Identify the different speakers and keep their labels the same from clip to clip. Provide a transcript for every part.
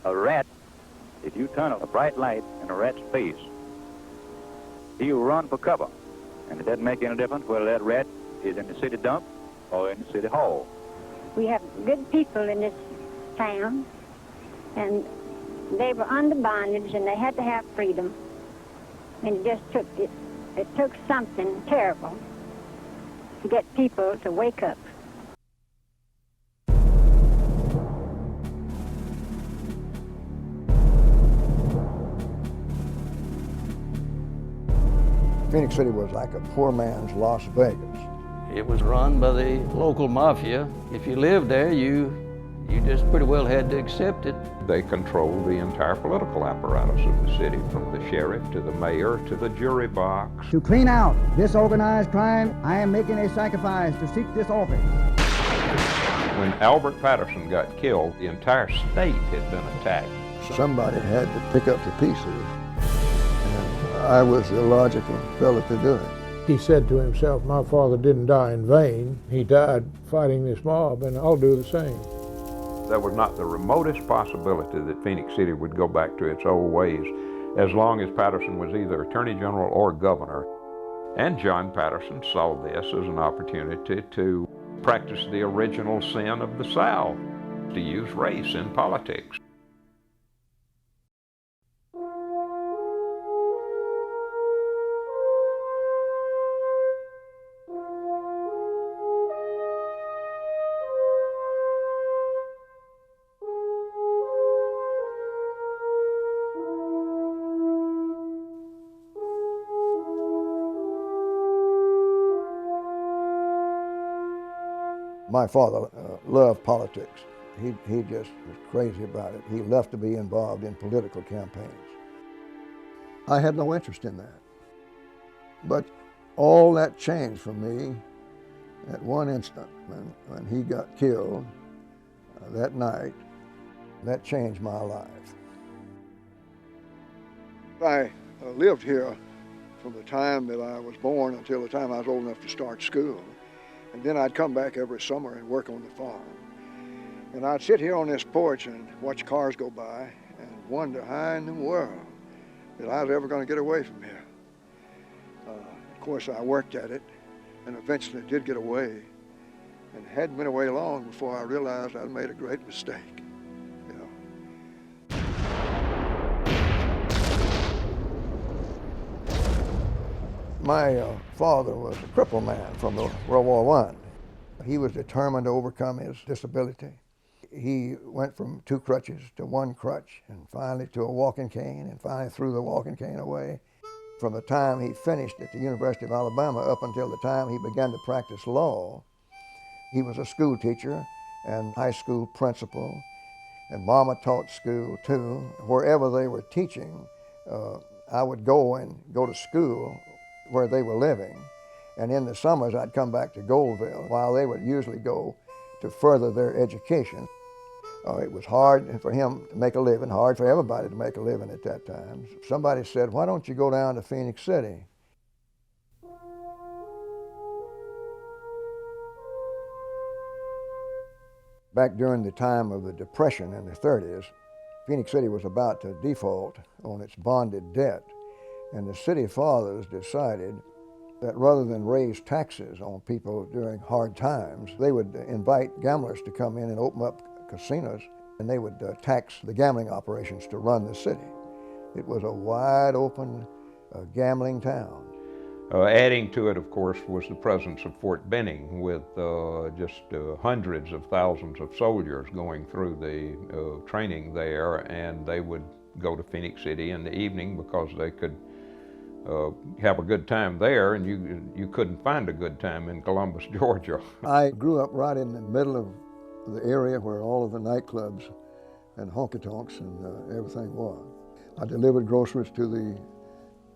Speaker 1: A rat, if you turn a bright light in a rat's face, he'll run for cover. And it doesn't make any difference whether that rat is in the city dump or in the city hall.
Speaker 2: We have good people in this town, and they were under bondage, and they had to have freedom. And it took something terrible to get people to wake up.
Speaker 3: Phenix City was like a poor man's Las Vegas.
Speaker 4: It was run by the local mafia. If you lived there, you just pretty well had to accept it.
Speaker 5: They controlled the entire political apparatus of the city, from the sheriff to the mayor to the jury box.
Speaker 6: To clean out this organized crime, I am making a sacrifice to seek this office.
Speaker 5: When Albert Patterson got killed, the entire state had been attacked.
Speaker 3: Somebody had to pick up the pieces, and I was the logical fellow to do it.
Speaker 7: He said to himself, my father didn't die in vain. He died fighting this mob, and I'll do the same.
Speaker 5: There was not the remotest possibility that Phenix City would go back to its old ways as long as Patterson was either Attorney General or Governor. And John Patterson saw this as an opportunity to practice the original sin of the South, to use race in politics.
Speaker 3: My father loved politics. He just was crazy about it. He loved to be involved in political campaigns. I had no interest in that. But all that changed for me at one instant when he got killed that night. That changed my life. I lived here from the time that I was born until the time I was old enough to start school. And then I'd come back every summer and work on the farm. And I'd sit here on this porch and watch cars go by and wonder how in the world that I was ever going to get away from here. Of course, I worked at it and eventually did get away, and hadn't been away long before I realized I'd made a great mistake. My father was a crippled man from World War I. He was determined to overcome his disability. He went from 2 crutches to 1 crutch, and finally to a walking cane, and finally threw the walking cane away. From the time he finished at the University of Alabama up until the time he began to practice law, he was a school teacher and high school principal, and Mama taught school too. Wherever they were teaching, I would go to school where they were living, and in the summers I'd come back to Goldville while they would usually go to further their education. It was hard for him to make a living, hard for everybody to make a living at that time. Somebody said, why don't you go down to Phenix City? Back during the time of the Depression in the 30s, Phenix City was about to default on its bonded debt. And the city fathers decided that rather than raise taxes on people during hard times, they would invite gamblers to come in and open up casinos, and they would tax the gambling operations to run the city. It was a wide open gambling town.
Speaker 5: Adding to it, of course, was the presence of Fort Benning with just hundreds of thousands of soldiers going through the training there, and they would go to Phenix City in the evening because they could have a good time there, and you couldn't find a good time in Columbus, Georgia.
Speaker 3: I grew up right in the middle of the area where all of the nightclubs and honky-tonks and everything was. I delivered groceries to the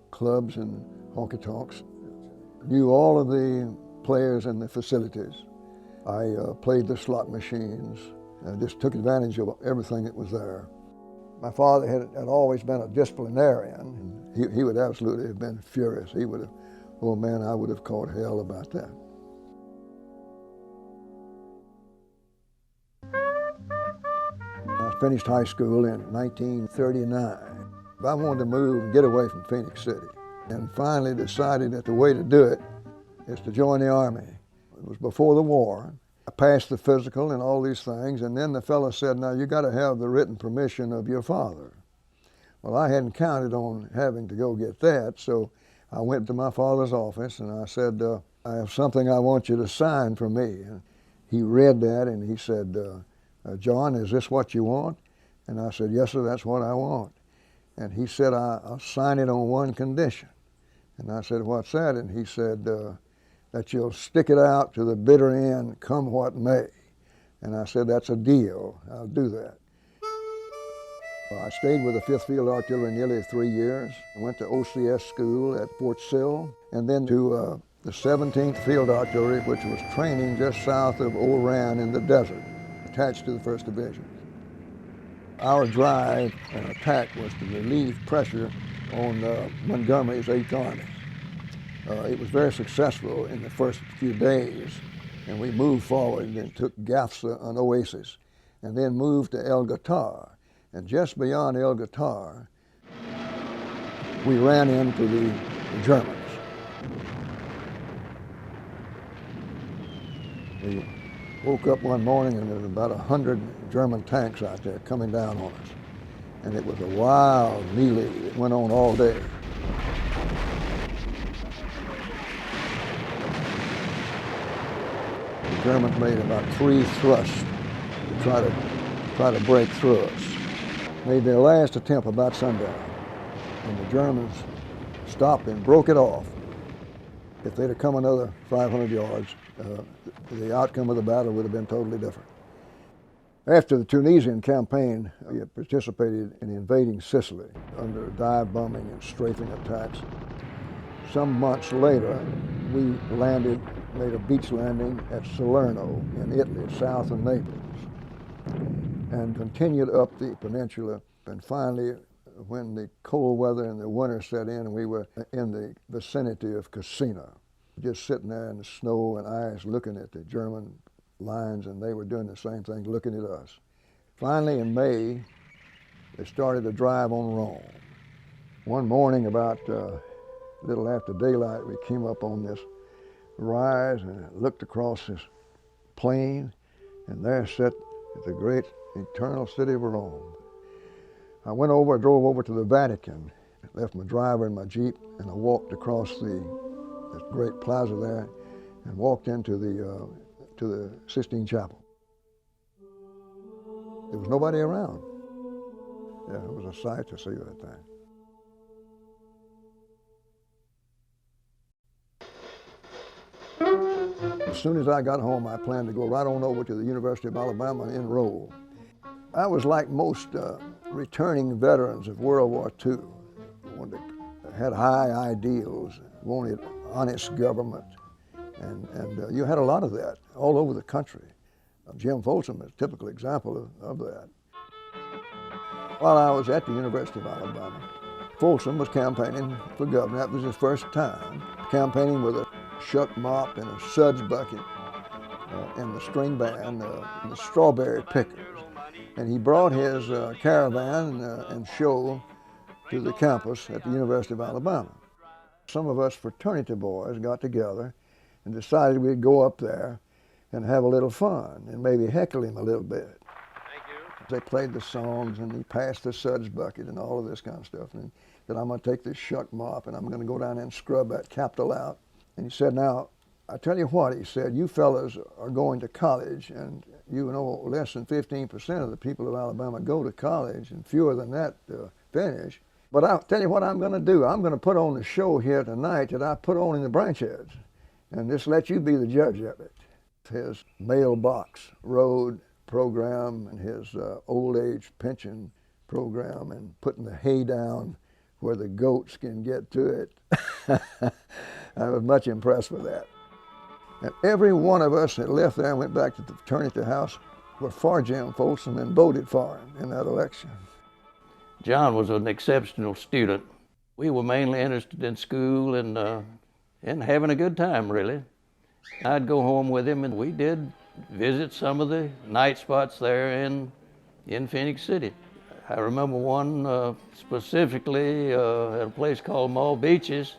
Speaker 3: clubs and honky-tonks, knew all of the players and the facilities. I played the slot machines and just took advantage of everything that was there. My father had always been a disciplinarian, and he would absolutely have been furious. He would have, oh man, I would have caught hell about that. I finished high school in 1939. I wanted to move and get away from Phenix City, and finally decided that the way to do it is to join the Army. It was before the war. I passed the physical and all these things, and then the fellow said, now you got to have the written permission of your father. Well, I hadn't counted on having to go get that, so I went to my father's office and I said, I have something I want you to sign for me. And he read that and he said, John, is this what you want? And I said, yes, sir, that's what I want. And he said, I'll sign it on one condition. And I said, what's that? And he said, that you'll stick it out to the bitter end, come what may. And I said, that's a deal. I'll do that. I stayed with the 5th Field Artillery nearly 3 years. I went to OCS school at Fort Sill, and then to the 17th Field Artillery, which was training just south of Oran in the desert, attached to the 1st Division. Our drive and attack was to relieve pressure on Montgomery's 8th Army. It was very successful in the first few days, and we moved forward and took Gafsa, an oasis, and then moved to El Ghoutar. And just beyond El Ghoutar, we ran into the Germans. We woke up one morning and there was about 100 German tanks out there coming down on us. And it was a wild melee that went on all day. The Germans made about 3 thrusts to try to break through us. Made their last attempt about sundown, and the Germans stopped and broke it off. If they'd have come another 500 yards, the outcome of the battle would have been totally different. After the Tunisian campaign, we participated in invading Sicily under dive bombing and strafing attacks. Some months later, we made a beach landing at Salerno in Italy, south of Naples, and continued up the peninsula. And finally, when the cold weather and the winter set in, we were in the vicinity of Cassina, just sitting there in the snow and ice looking at the German lines, and they were doing the same thing, looking at us. Finally, in May, they started to drive on Rome. One morning, about a little after daylight, we came up on this rise and looked across this plain, and there sat the great eternal city of Rome. I drove over to the Vatican, left my driver in my Jeep, and I walked across this great plaza there and walked into to the Sistine Chapel. There was nobody around. Yeah, it was a sight to see that thing. As soon as I got home, I planned to go right on over to the University of Alabama and enroll. I was like most returning veterans of World War II, had high ideals, wanted honest government, and you had a lot of that all over the country. Jim Folsom is a typical example of that. While I was at the University of Alabama, Folsom was campaigning for governor. That was his first time, campaigning with a shuck mop and a suds bucket and the string band, the strawberry pickers. And he brought his caravan and show to the campus at the University of Alabama. Some of us fraternity boys got together and decided we'd go up there and have a little fun and maybe heckle him a little bit. Thank you. They played the songs and he passed the suds bucket and all of this kind of stuff. And he said, I'm going to take this shuck mop and I'm going to go down there and scrub that capital out. And he said, now, I tell you what, he said, you fellas are going to college, and you know less than 15% of the people of Alabama go to college, and fewer than that finish. But I'll tell you what I'm going to do. I'm going to put on the show here tonight that I put on in the branchheads, and just let you be the judge of it. His mailbox road program and his old age pension program and putting the hay down where the goats can get to it. I was much impressed with that. And every one of us that left there and went back to the fraternity house were for Jim Folsom and voted for him in that election.
Speaker 4: John was an exceptional student. We were mainly interested in school and having a good time, really. I'd go home with him, and we did visit some of the night spots there in in Phenix City. I remember one specifically at a place called Maul Beaches.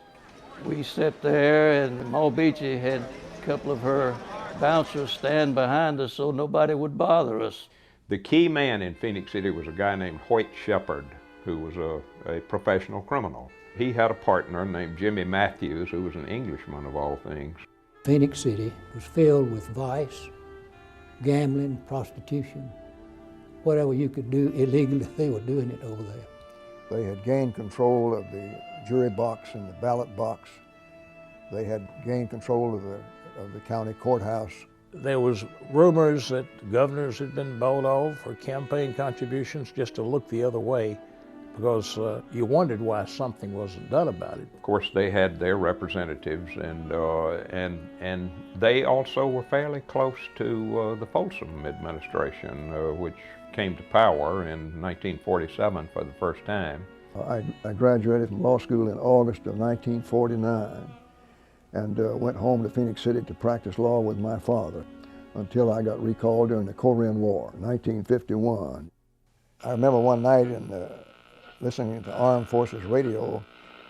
Speaker 4: We sat there, and Maul Beachy had a couple of her bouncers stand behind us so nobody would bother us.
Speaker 5: The key man in Phenix City was a guy named Hoyt Shepard, who was a professional criminal. He had a partner named Jimmy Matthews, who was an Englishman of all things.
Speaker 8: Phenix City was filled with vice, gambling, prostitution, whatever you could do illegally, they were doing it over there.
Speaker 3: They had gained control of the jury box and the ballot box. They had gained control of the county courthouse.
Speaker 7: There was rumors that governors had been bought off for campaign contributions just to look the other way, because you wondered why something wasn't done about it.
Speaker 5: Of course, they had their representatives, and they also were fairly close to the Folsom administration, which came to power in 1947 for the first time.
Speaker 3: I graduated from law school in August of 1949 and went home to Phenix City to practice law with my father until I got recalled during the Korean War, 1951. I remember one night listening to Armed Forces radio,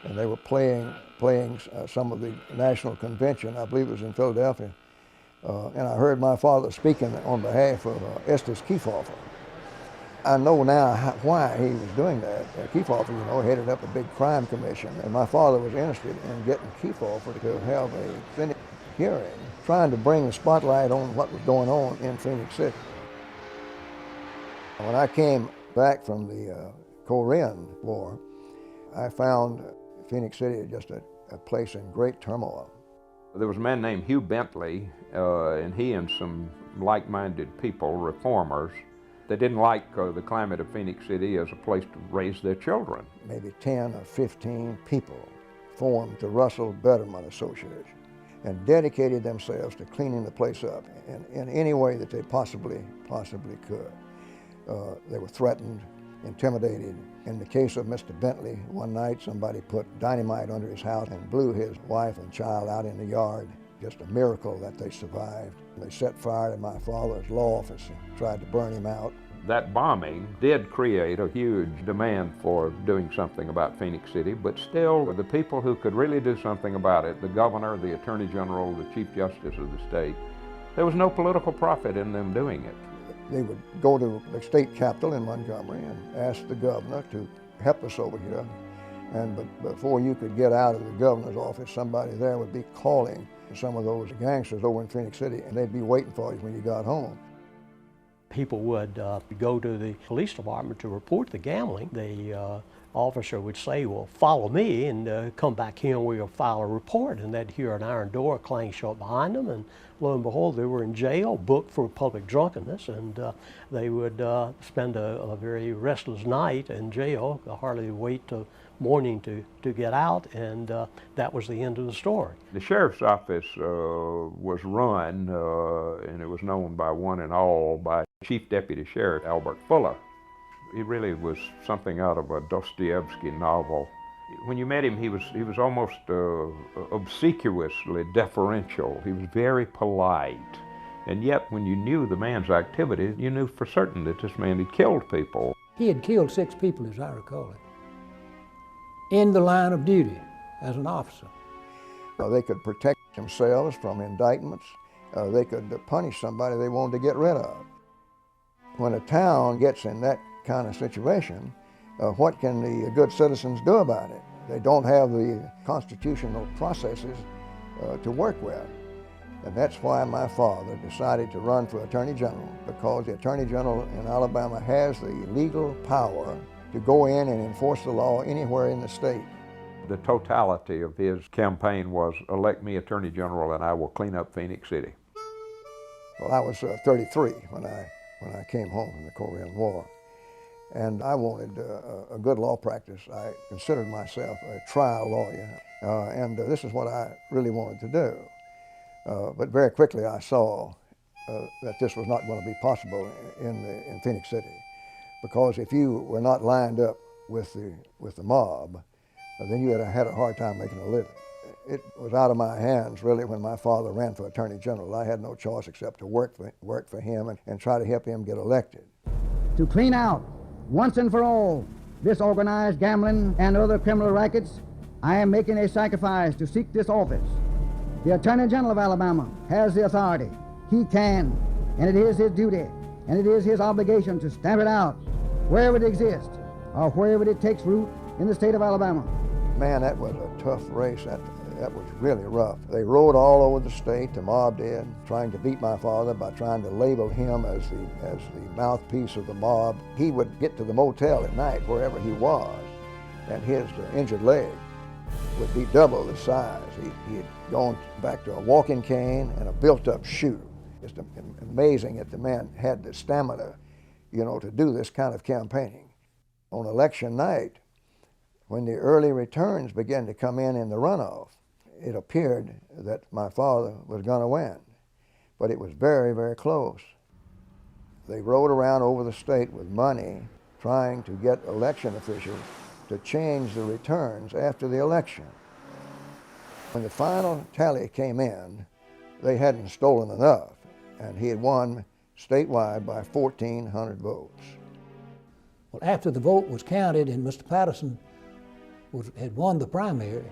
Speaker 3: and they were playing some of the National Convention. I believe it was in Philadelphia. And I heard my father speaking on behalf of Estes Kefauver. I know now why he was doing that. Kefauver, you know, headed up a big crime commission, and my father was interested in getting Kefauver to have a Phenix hearing, trying to bring the spotlight on what was going on in Phenix City. When I came back from the Korean War, I found Phenix City just a place in great turmoil.
Speaker 5: There was a man named Hugh Bentley, and he and some like-minded people, reformers, they didn't like the climate of Phenix City as a place to raise their children.
Speaker 3: Maybe 10 or 15 people formed the Russell Betterment Association and dedicated themselves to cleaning the place up in any way that they possibly could. They were threatened, intimidated. In the case of Mr. Bentley, one night somebody put dynamite under his house and blew his wife and child out in the yard. Just a miracle that they survived. They set fire to my father's law office and tried to burn him out.
Speaker 5: That bombing did create a huge demand for doing something about Phenix City, but still the people who could really do something about it, the governor, the attorney general, the chief justice of the state, there was no political profit in them doing it.
Speaker 3: They would go to the state capitol in Montgomery and ask the governor to help us over here. But before you could get out of the governor's office, somebody there would be calling some of those gangsters over in Phenix City, and they'd be waiting for you when you got home.
Speaker 9: People would go to the police department to report the gambling. The officer would say, well, follow me, and come back here and we'll file a report. And they'd hear an iron door clang shut behind them, and lo and behold, they were in jail, booked for public drunkenness, and they would spend a very restless night in jail, hardly wait till morning to get out, and that was the end of the story.
Speaker 5: The sheriff's office was run, and it was known by one and all by Chief Deputy Sheriff Albert Fuller. He really was something out of a Dostoevsky novel. When you met him, he was almost obsequiously deferential. He was very polite. And yet, when you knew the man's activity, you knew for certain that this man had killed people.
Speaker 8: He had killed 6 people, as I recall it, in the line of duty as an officer.
Speaker 3: They could protect themselves from indictments. They could punish somebody they wanted to get rid of. When a town gets in that kind of situation, what can the good citizens do about it? They don't have the constitutional processes to work with. And that's why my father decided to run for Attorney General, because the Attorney General in Alabama has the legal power to go in and enforce the law anywhere in the state.
Speaker 5: The totality of his campaign was, elect me Attorney General and I will clean up Phenix City.
Speaker 3: Well, I was 33 when I came home from the Korean War. And I wanted a good law practice. I considered myself a trial lawyer, and this is what I really wanted to do. But very quickly I saw that this was not going to be possible in Phenix City, because if you were not lined up with the mob, then you had a hard time making a living. It was out of my hands, really, when my father ran for Attorney General. I had no choice except to work for him and try to help him get elected.
Speaker 6: to clean out, once and for all, this organized gambling and other criminal rackets, I am making a sacrifice to seek this office. The Attorney General of Alabama has the authority. He can, and it is his duty, and it is his obligation to stamp it out wherever it exists or wherever it takes root in the state of Alabama.
Speaker 3: Man, that was a tough race. That was really rough. They rode all over the state, the mob did, trying to beat my father by trying to label him as the mouthpiece of the mob. He would get to the motel at night, wherever he was, and his injured leg would be double the size. He had gone back to a walking cane and a built-up shoe. It's amazing that the man had the stamina, to do this kind of campaigning. On election night, when the early returns began to come in the runoff, it appeared that my father was going to win, but it was very, very close. They rode around over the state with money trying to get election officials to change the returns after the election. When the final tally came in, they hadn't stolen enough, and he had won statewide by 1,400 votes.
Speaker 8: Well, after the vote was counted and Mr. Patterson had won the primary,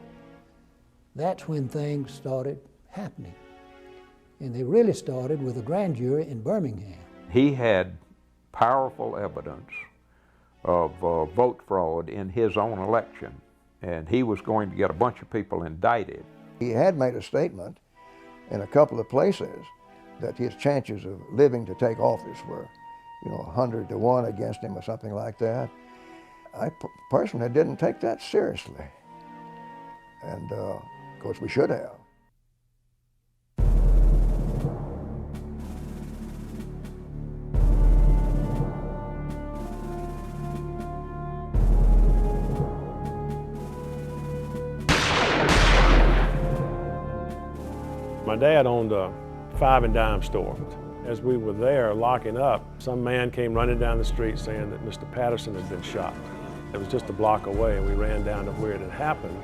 Speaker 8: that's when things started happening. And they really started with a grand jury in Birmingham.
Speaker 5: He had powerful evidence of vote fraud in his own election, and he was going to get a bunch of people indicted.
Speaker 3: He had made a statement in a couple of places that his chances of living to take office were, 100 to 1 against him or something like that. I personally didn't take that seriously, and of course we should have.
Speaker 10: My dad owned a 5 and dime store. As we were there locking up, some man came running down the street saying that Mr. Patterson had been shot. It was just a block away, and we ran down to where it had happened.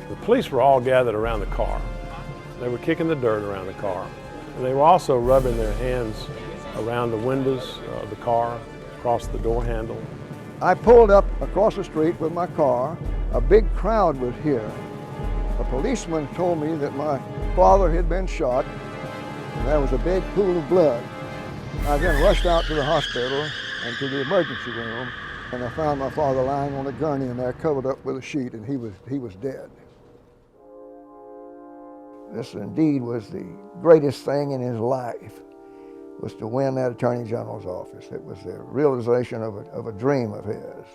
Speaker 10: The police were all gathered around the car. They were kicking the dirt around the car. And they were also rubbing their hands around the windows of the car, across the door handle.
Speaker 3: I pulled up across the street with my car. A big crowd was here. A policeman told me that my father had been shot, and there was a big pool of blood. I then rushed out to the hospital and to the emergency room, and I found my father lying on a gurney in there, covered up with a sheet, and he was dead. This indeed was the greatest thing in his life, was to win that Attorney General's office. It was the realization of a dream of his.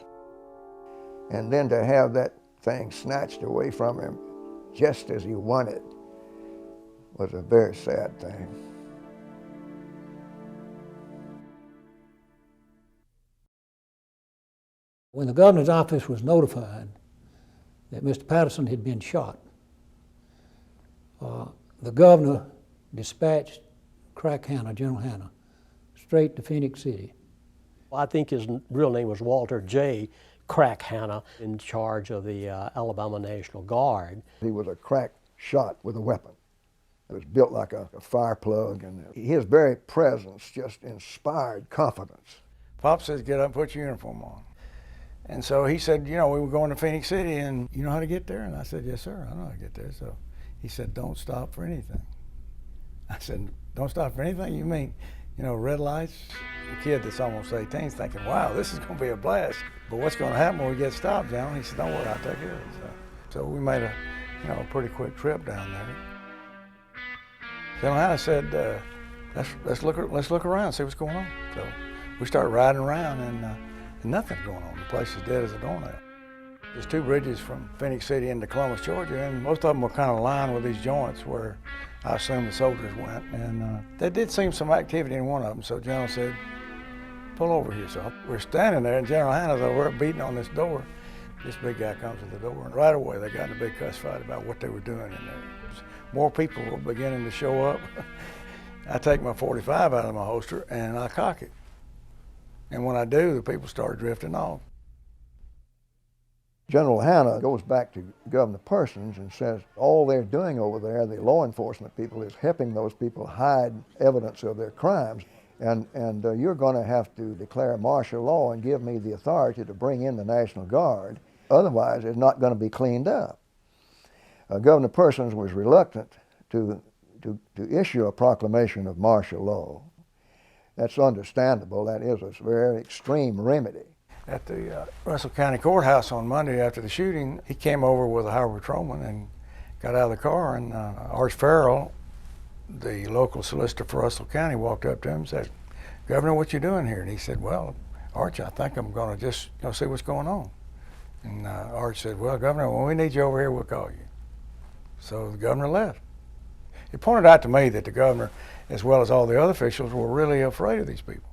Speaker 3: And then to have that thing snatched away from him just as he won it was a very sad thing.
Speaker 8: When the governor's office was notified that Mr. Patterson had been shot, the governor dispatched General Hanna, straight to Phenix City.
Speaker 9: I think his real name was Walter J. Crack Hanna, in charge of the Alabama National Guard.
Speaker 3: He was a crack shot with a weapon. It was built like a fire plug, and his very presence just inspired confidence.
Speaker 11: Pop says, get up and put your uniform on. And so he said, we were going to Phenix City, and you know how to get there? And I said, yes, sir, I know how to get there. So he said, don't stop for anything. I said, don't stop for anything? You mean, red lights? The kid that's almost 18 is thinking, wow, this is going to be a blast. But what's going to happen when we get stopped, General? He said, don't worry, I'll take care of it. So we made a pretty quick trip down there. General Hanna said, let's look around, see what's going on. So we started riding around, and nothing's going on. The place is dead as a doornail. There's 2 bridges from Phenix City into Columbus, Georgia, and most of them were kind of lined with these joints where I assume the soldiers went. And there did seem some activity in one of them, so General said, pull over here. So we're standing there, and General Hanna's over beating on this door. This big guy comes to the door, and right away they got in a big cuss fight about what they were doing in there. More people were beginning to show up. I take my .45 out of my holster, and I cock it. And when I do, the people start drifting off.
Speaker 3: General Hanna goes back to Governor Parsons and says all they're doing over there, the law enforcement people, is helping those people hide evidence of their crimes. and you're going to have to declare martial law and give me the authority to bring in the National Guard. Otherwise, it's not going to be cleaned up. Governor Persons was reluctant to issue a proclamation of martial law. That's understandable. That is a very extreme remedy.
Speaker 11: At the Russell County Courthouse on Monday after the shooting, he came over with a highway patrolman and got out of the car, and Arch Farrell, the local solicitor for Russell County, walked up to him and said, "Governor, what you doing here?" And he said, "Well, Arch, I think I'm going to just see what's going on." And Arch said, "Well, Governor, when we need you over here, we'll call you." So the governor left. It pointed out to me that the governor, as well as all the other officials, were really afraid of these people.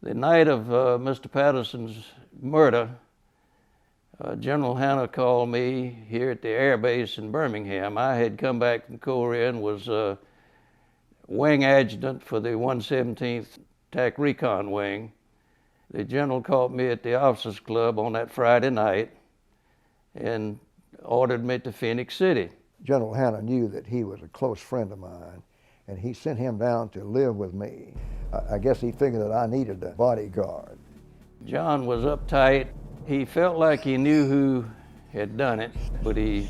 Speaker 4: The night of Mr. Patterson's murder, General Hanna called me here at the air base in Birmingham. I had come back from Korea and was wing adjutant for the 117th Attack Recon Wing. The general called me at the officers club on that Friday night and ordered me to Phenix City.
Speaker 3: General Hanna knew that he was a close friend of mine, and he sent him down to live with me. I guess he figured that I needed a bodyguard.
Speaker 4: John was uptight. He felt like he knew who had done it, but he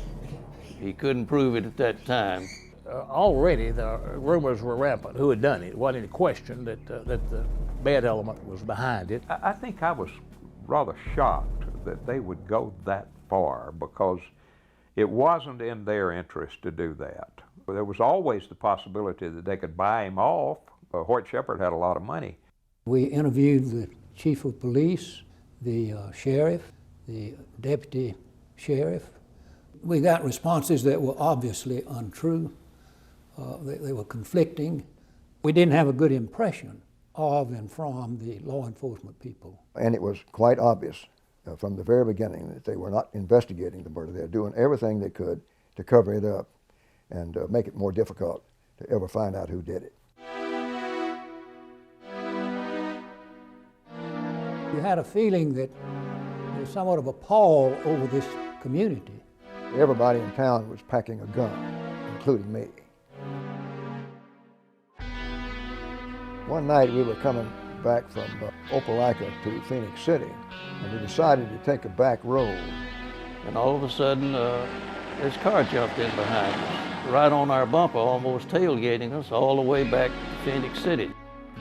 Speaker 4: couldn't prove it at that time.
Speaker 7: Already the rumors were rampant who had done it. It wasn't any question that the bad element was behind it.
Speaker 5: I think I was rather shocked that they would go that far, because it wasn't in their interest to do that. There was always the possibility that they could buy him off. Hoyt Shepherd had a lot of money.
Speaker 8: We interviewed the chief of police, the sheriff, the deputy sheriff. We got responses that were obviously untrue. They were conflicting. We didn't have a good impression of and from the law enforcement people.
Speaker 3: And it was quite obvious from the very beginning that they were not investigating the murder. They were doing everything they could to cover it up and make it more difficult to ever find out who did it.
Speaker 8: You had a feeling that there was somewhat of a pall over this community.
Speaker 3: Everybody in town was packing a gun, including me. One night we were coming back from Opelika to Phenix City, and we decided to take a back road.
Speaker 4: And all of a sudden, this car jumped in behind us, right on our bumper, almost tailgating us all the way back to Phenix City.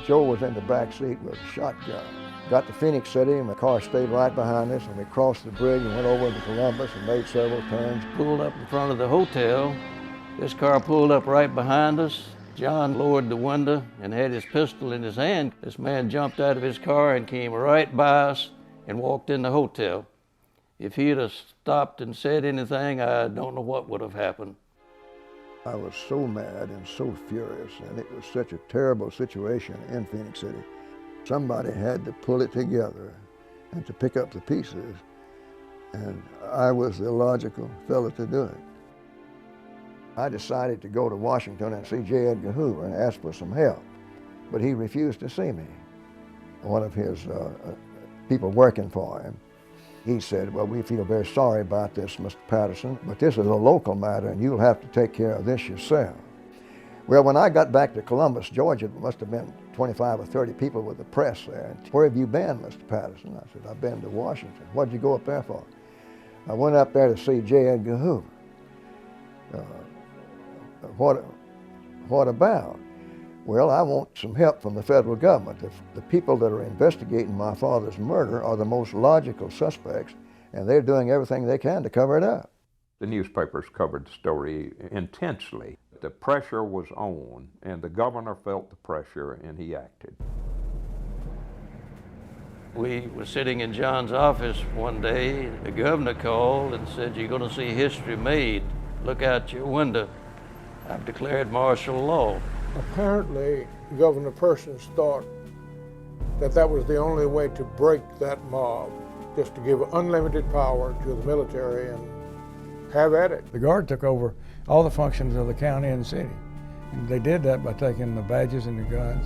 Speaker 3: Joe was in the back seat with a shotgun. Got to Phenix City, and the car stayed right behind us, and we crossed the bridge and went over to Columbus and made several turns.
Speaker 4: Pulled up in front of the hotel. This car pulled up right behind us. John lowered the window and had his pistol in his hand. This man jumped out of his car and came right by us and walked in the hotel. If he'd have stopped and said anything, I don't know what would have happened.
Speaker 3: I was so mad and so furious, and it was such a terrible situation in Phenix City. Somebody had to pull it together and to pick up the pieces, and I was the logical fellow to do it. I decided to go to Washington and see J. Edgar Hoover and ask for some help, but he refused to see me. One of his people working for him, he said, "Well, we feel very sorry about this, Mr. Patterson, but this is a local matter and you'll have to take care of this yourself." Well, when I got back to Columbus, Georgia, there must have been 25 or 30 people with the press there. "Where have you been, Mr. Patterson?" I said, "I've been to Washington." "What'd you go up there for?" "I went up there to see J. Edgar Hoover." What about?" "Well, I want some help from the federal government. The people that are investigating my father's murder are the most logical suspects, and they're doing everything they can to cover it up."
Speaker 5: The newspapers covered the story intensely. The pressure was on, and the governor felt the pressure, and he acted.
Speaker 4: We were sitting in John's office one day. The governor called and said, "You're going to see history made. Look out your window. I've declared martial law."
Speaker 12: Apparently, Governor Persons thought that that was the only way to break that mob, just to give unlimited power to the military and have at it.
Speaker 11: The Guard took over all the functions of the county and the city. And they did that by taking the badges and the guns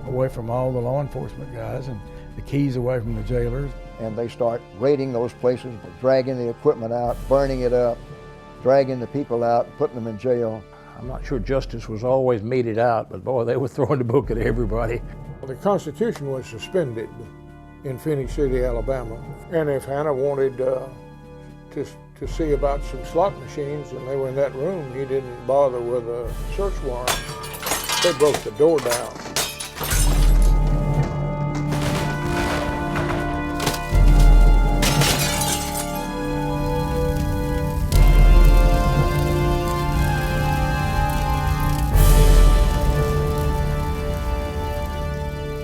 Speaker 11: away from all the law enforcement guys and the keys away from the jailers.
Speaker 3: And they start raiding those places, dragging the equipment out, burning it up, dragging the people out, putting them in jail.
Speaker 7: I'm not sure justice was always meted out, but boy, they were throwing the book at everybody.
Speaker 12: The Constitution was suspended in Phenix City, Alabama, and if Hannah wanted to see about some slot machines and they were in that room, he didn't bother with a search warrant. They broke the door down.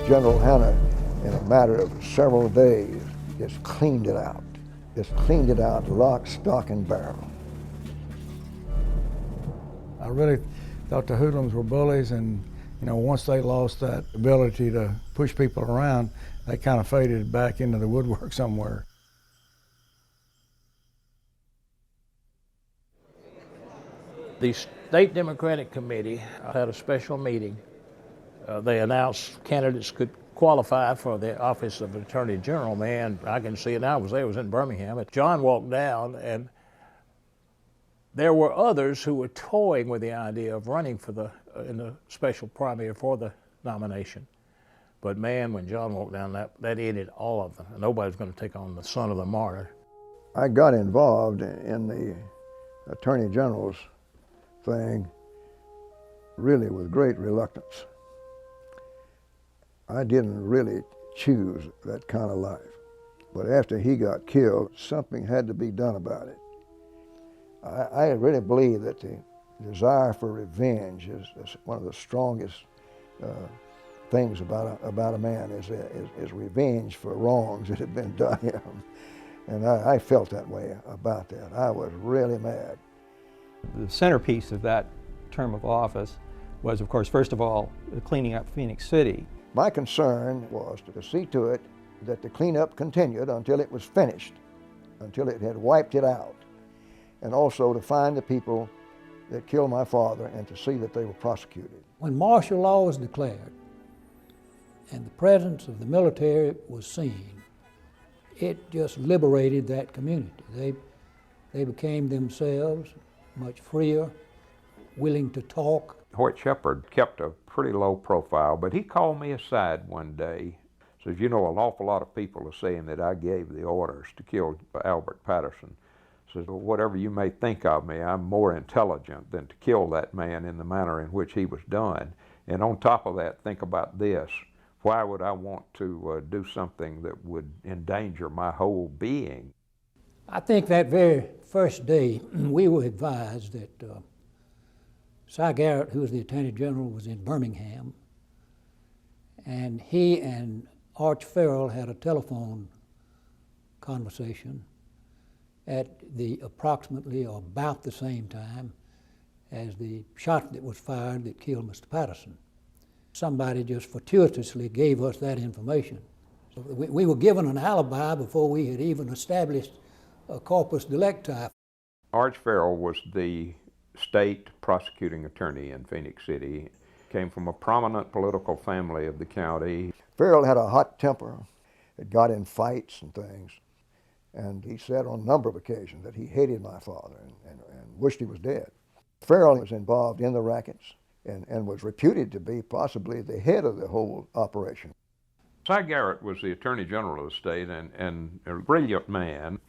Speaker 3: General Hanna, in a matter of several days, just cleaned it out. Just cleaned it out, lock, stock, and barrel.
Speaker 11: I really thought the hoodlums were bullies, and once they lost that ability to push people around, they kind of faded back into the woodwork somewhere.
Speaker 7: The State Democratic Committee had a special meeting. They announced candidates could qualify for the office of Attorney General. Man, I can see it now. I was there, it was in Birmingham. John walked down, and there were others who were toying with the idea of running for in the special primary for the nomination. But man, when John walked down, that ended all of them. Nobody's going to take on the son of the martyr.
Speaker 3: I got involved in the Attorney General's thing really with great reluctance. I didn't really choose that kind of life. But after he got killed, something had to be done about it. I really believe that the desire for revenge is one of the strongest things about a man is revenge for wrongs that have been done him. And I felt that way about that. I was really mad.
Speaker 13: The centerpiece of that term of office was, of course, first of all, cleaning up Phenix City.
Speaker 3: My concern was to see to it that the cleanup continued until it was finished, until it had wiped it out, and also to find the people that killed my father and to see that they were prosecuted.
Speaker 8: When martial law was declared and the presence of the military was seen, it just liberated that community. They became themselves much freer, willing to talk.
Speaker 5: Hoyt Shepherd kept a pretty low profile, but he called me aside one day. Says, an awful lot of people are saying that I gave the orders to kill Albert Patterson. Says, well, whatever you may think of me, I'm more intelligent than to kill that man in the manner in which he was done. And on top of that, think about this. Why would I want to do something that would endanger my whole being?
Speaker 8: I think that very first day, we were advised that Cy Garrett, who was the Attorney General, was in Birmingham, and he and Arch Farrell had a telephone conversation at approximately or about the same time as the shot that was fired that killed Mr. Patterson. Somebody just fortuitously gave us that information. So we were given an alibi before we had even established a corpus delicti.
Speaker 5: Arch Farrell was the state prosecuting attorney in Phenix City. Came from a prominent political family of the county.
Speaker 3: Farrell had a hot temper. It got in fights and things. And he said on a number of occasions that he hated my father and wished he was dead. Farrell was involved in the rackets and was reputed to be possibly the head of the whole operation.
Speaker 5: Cy Garrett was the Attorney General of the state and a brilliant man.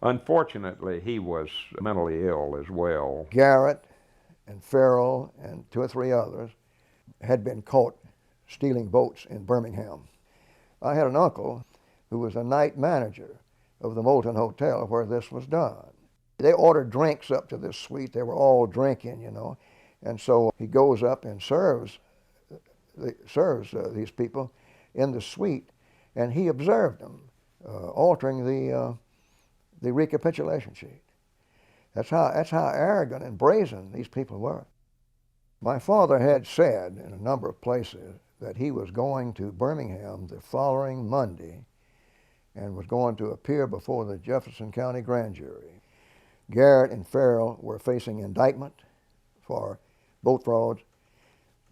Speaker 5: Unfortunately, he was mentally ill as well.
Speaker 3: Garrett and Farrell and 2 or 3 others had been caught stealing boats in Birmingham. I had an uncle who was a night manager of the Moulton Hotel where this was done. They ordered drinks up to this suite. They were all drinking, And so he goes up and serves these people in the suite, and he observed them altering the recapitulation sheet. That's how arrogant and brazen these people were. My father had said in a number of places that he was going to Birmingham the following Monday and was going to appear before the Jefferson County Grand Jury. Garrett and Farrell were facing indictment for boat frauds,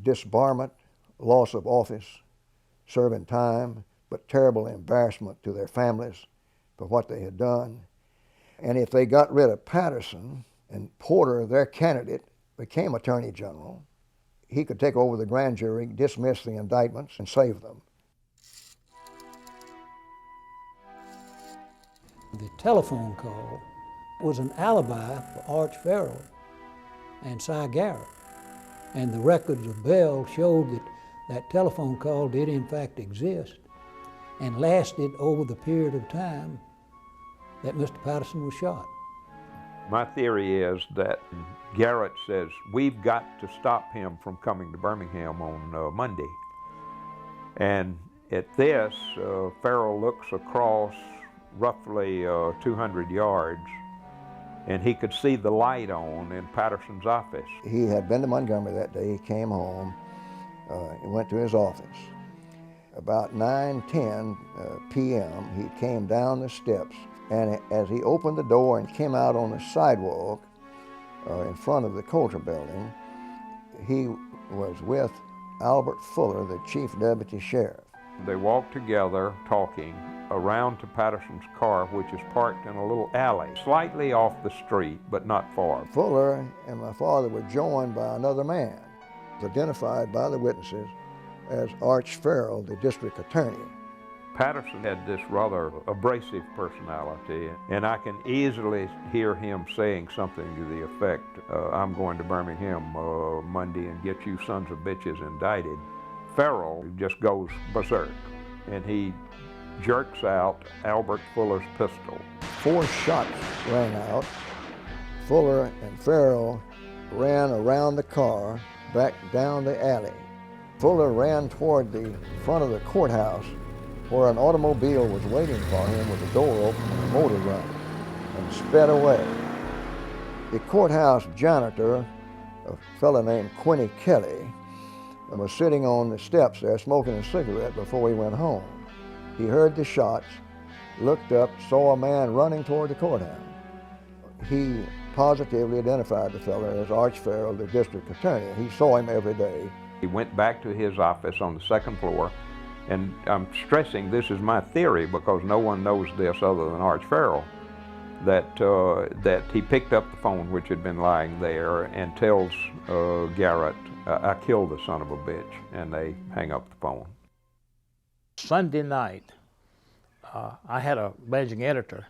Speaker 3: disbarment, loss of office, serving time, but terrible embarrassment to their families for what they had done. And if they got rid of Patterson and Porter, their candidate, became Attorney General, he could take over the grand jury, dismiss the indictments, and save them.
Speaker 8: The telephone call was an alibi for Arch Farrell and Cy Garrett. And the records of Bell showed that that telephone call did in fact exist and lasted over the period of time that Mr. Patterson was shot.
Speaker 5: My theory is that Garrett says, we've got to stop him from coming to Birmingham on Monday. And at this, Farrell looks across roughly 200 yards, and he could see the light on in Patterson's office.
Speaker 3: He had been to Montgomery that day. He came home. He went to his office. About 9:10 p.m., he came down the steps, and as he opened the door and came out on the sidewalk in front of the Coulter building, he was with Albert Fuller, the chief deputy sheriff.
Speaker 5: They walked together, talking, around to Patterson's car, which is parked in a little alley, slightly off the street, but not far.
Speaker 3: Fuller and my father were joined by another man, identified by the witnesses as Arch Farrell, the district attorney.
Speaker 5: Patterson had this rather abrasive personality, and I can easily hear him saying something to the effect, I'm going to Birmingham Monday and get you sons of bitches indicted. Farrell just goes berserk, and he jerks out Albert Fuller's pistol.
Speaker 3: 4 shots rang out. Fuller and Farrell ran around the car, back down the alley. Fuller ran toward the front of the courthouse, where an automobile was waiting for him with the door open and a motor running, and sped away. The courthouse janitor, a fellow named Quinny Kelly, was sitting on the steps there smoking a cigarette before he went home. He heard the shots, looked up, saw a man running toward the courthouse. He positively identified the fellow as Arch Farrell, the district attorney. He saw him every day.
Speaker 5: He went back to his office on the 2nd floor, and I'm stressing this is my theory because no one knows this other than Arch Farrell, that he picked up the phone, which had been lying there, and tells Garrett, I killed the son of a bitch, and they hang up the phone.
Speaker 7: Sunday night, I had a managing editor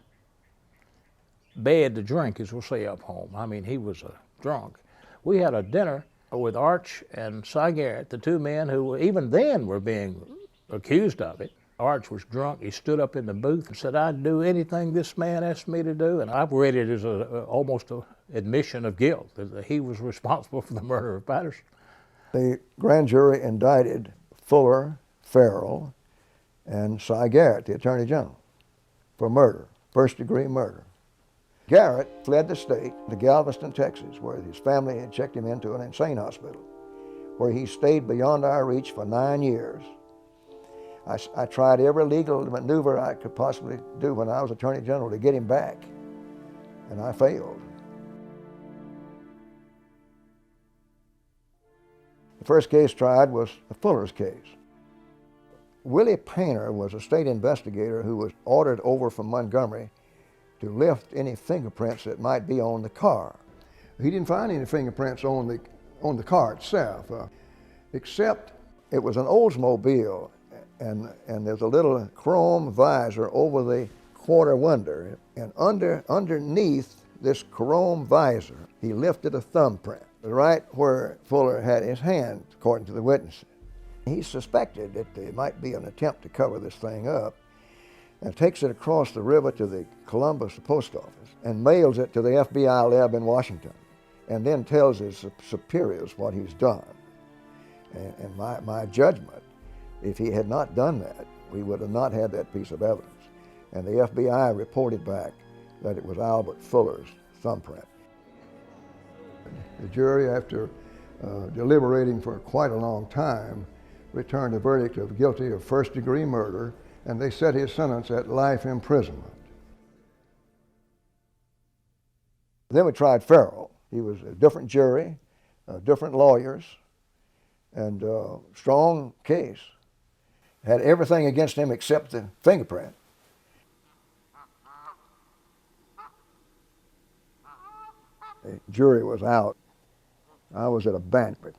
Speaker 7: bad to drink, as we'll say up home. I mean, he was a drunk. We had a dinner with Arch and Cy Garrett, the 2 men who even then were being accused of it. Arch was drunk. He stood up in the booth and said, I'd do anything this man asked me to do. And I've read it as almost an admission of guilt, that he was responsible for the murder of Patterson.
Speaker 3: The grand jury indicted Fuller, Farrell, and Cy Garrett, the Attorney General, for murder, first-degree murder. Garrett fled the state to Galveston, Texas, where his family had checked him into an insane hospital, where he stayed beyond our reach for 9 years. I tried every legal maneuver I could possibly do when I was Attorney General to get him back, and I failed. The first case tried was the Fuller's case. Willie Painter was a state investigator who was ordered over from Montgomery to lift any fingerprints that might be on the car. He didn't find any fingerprints on the car itself, except it was an Oldsmobile, and there's a little chrome visor over the quarter window, and underneath this chrome visor, he lifted a thumbprint, right where Fuller had his hand, according to the witnesses. He suspected that there might be an attempt to cover this thing up, and takes it across the river to the Columbus post office and mails it to the FBI lab in Washington, and then tells his superiors what he's done. And my judgment, if he had not done that, we would have not had that piece of evidence. And the FBI reported back that it was Albert Fuller's thumbprint. The jury, after deliberating for quite a long time, returned a verdict of guilty of first-degree murder, and they set his sentence at life imprisonment. Then we tried Farrell. He was a different jury, different lawyers, and strong case. Had everything against him except the fingerprint. The jury was out. I was at a banquet.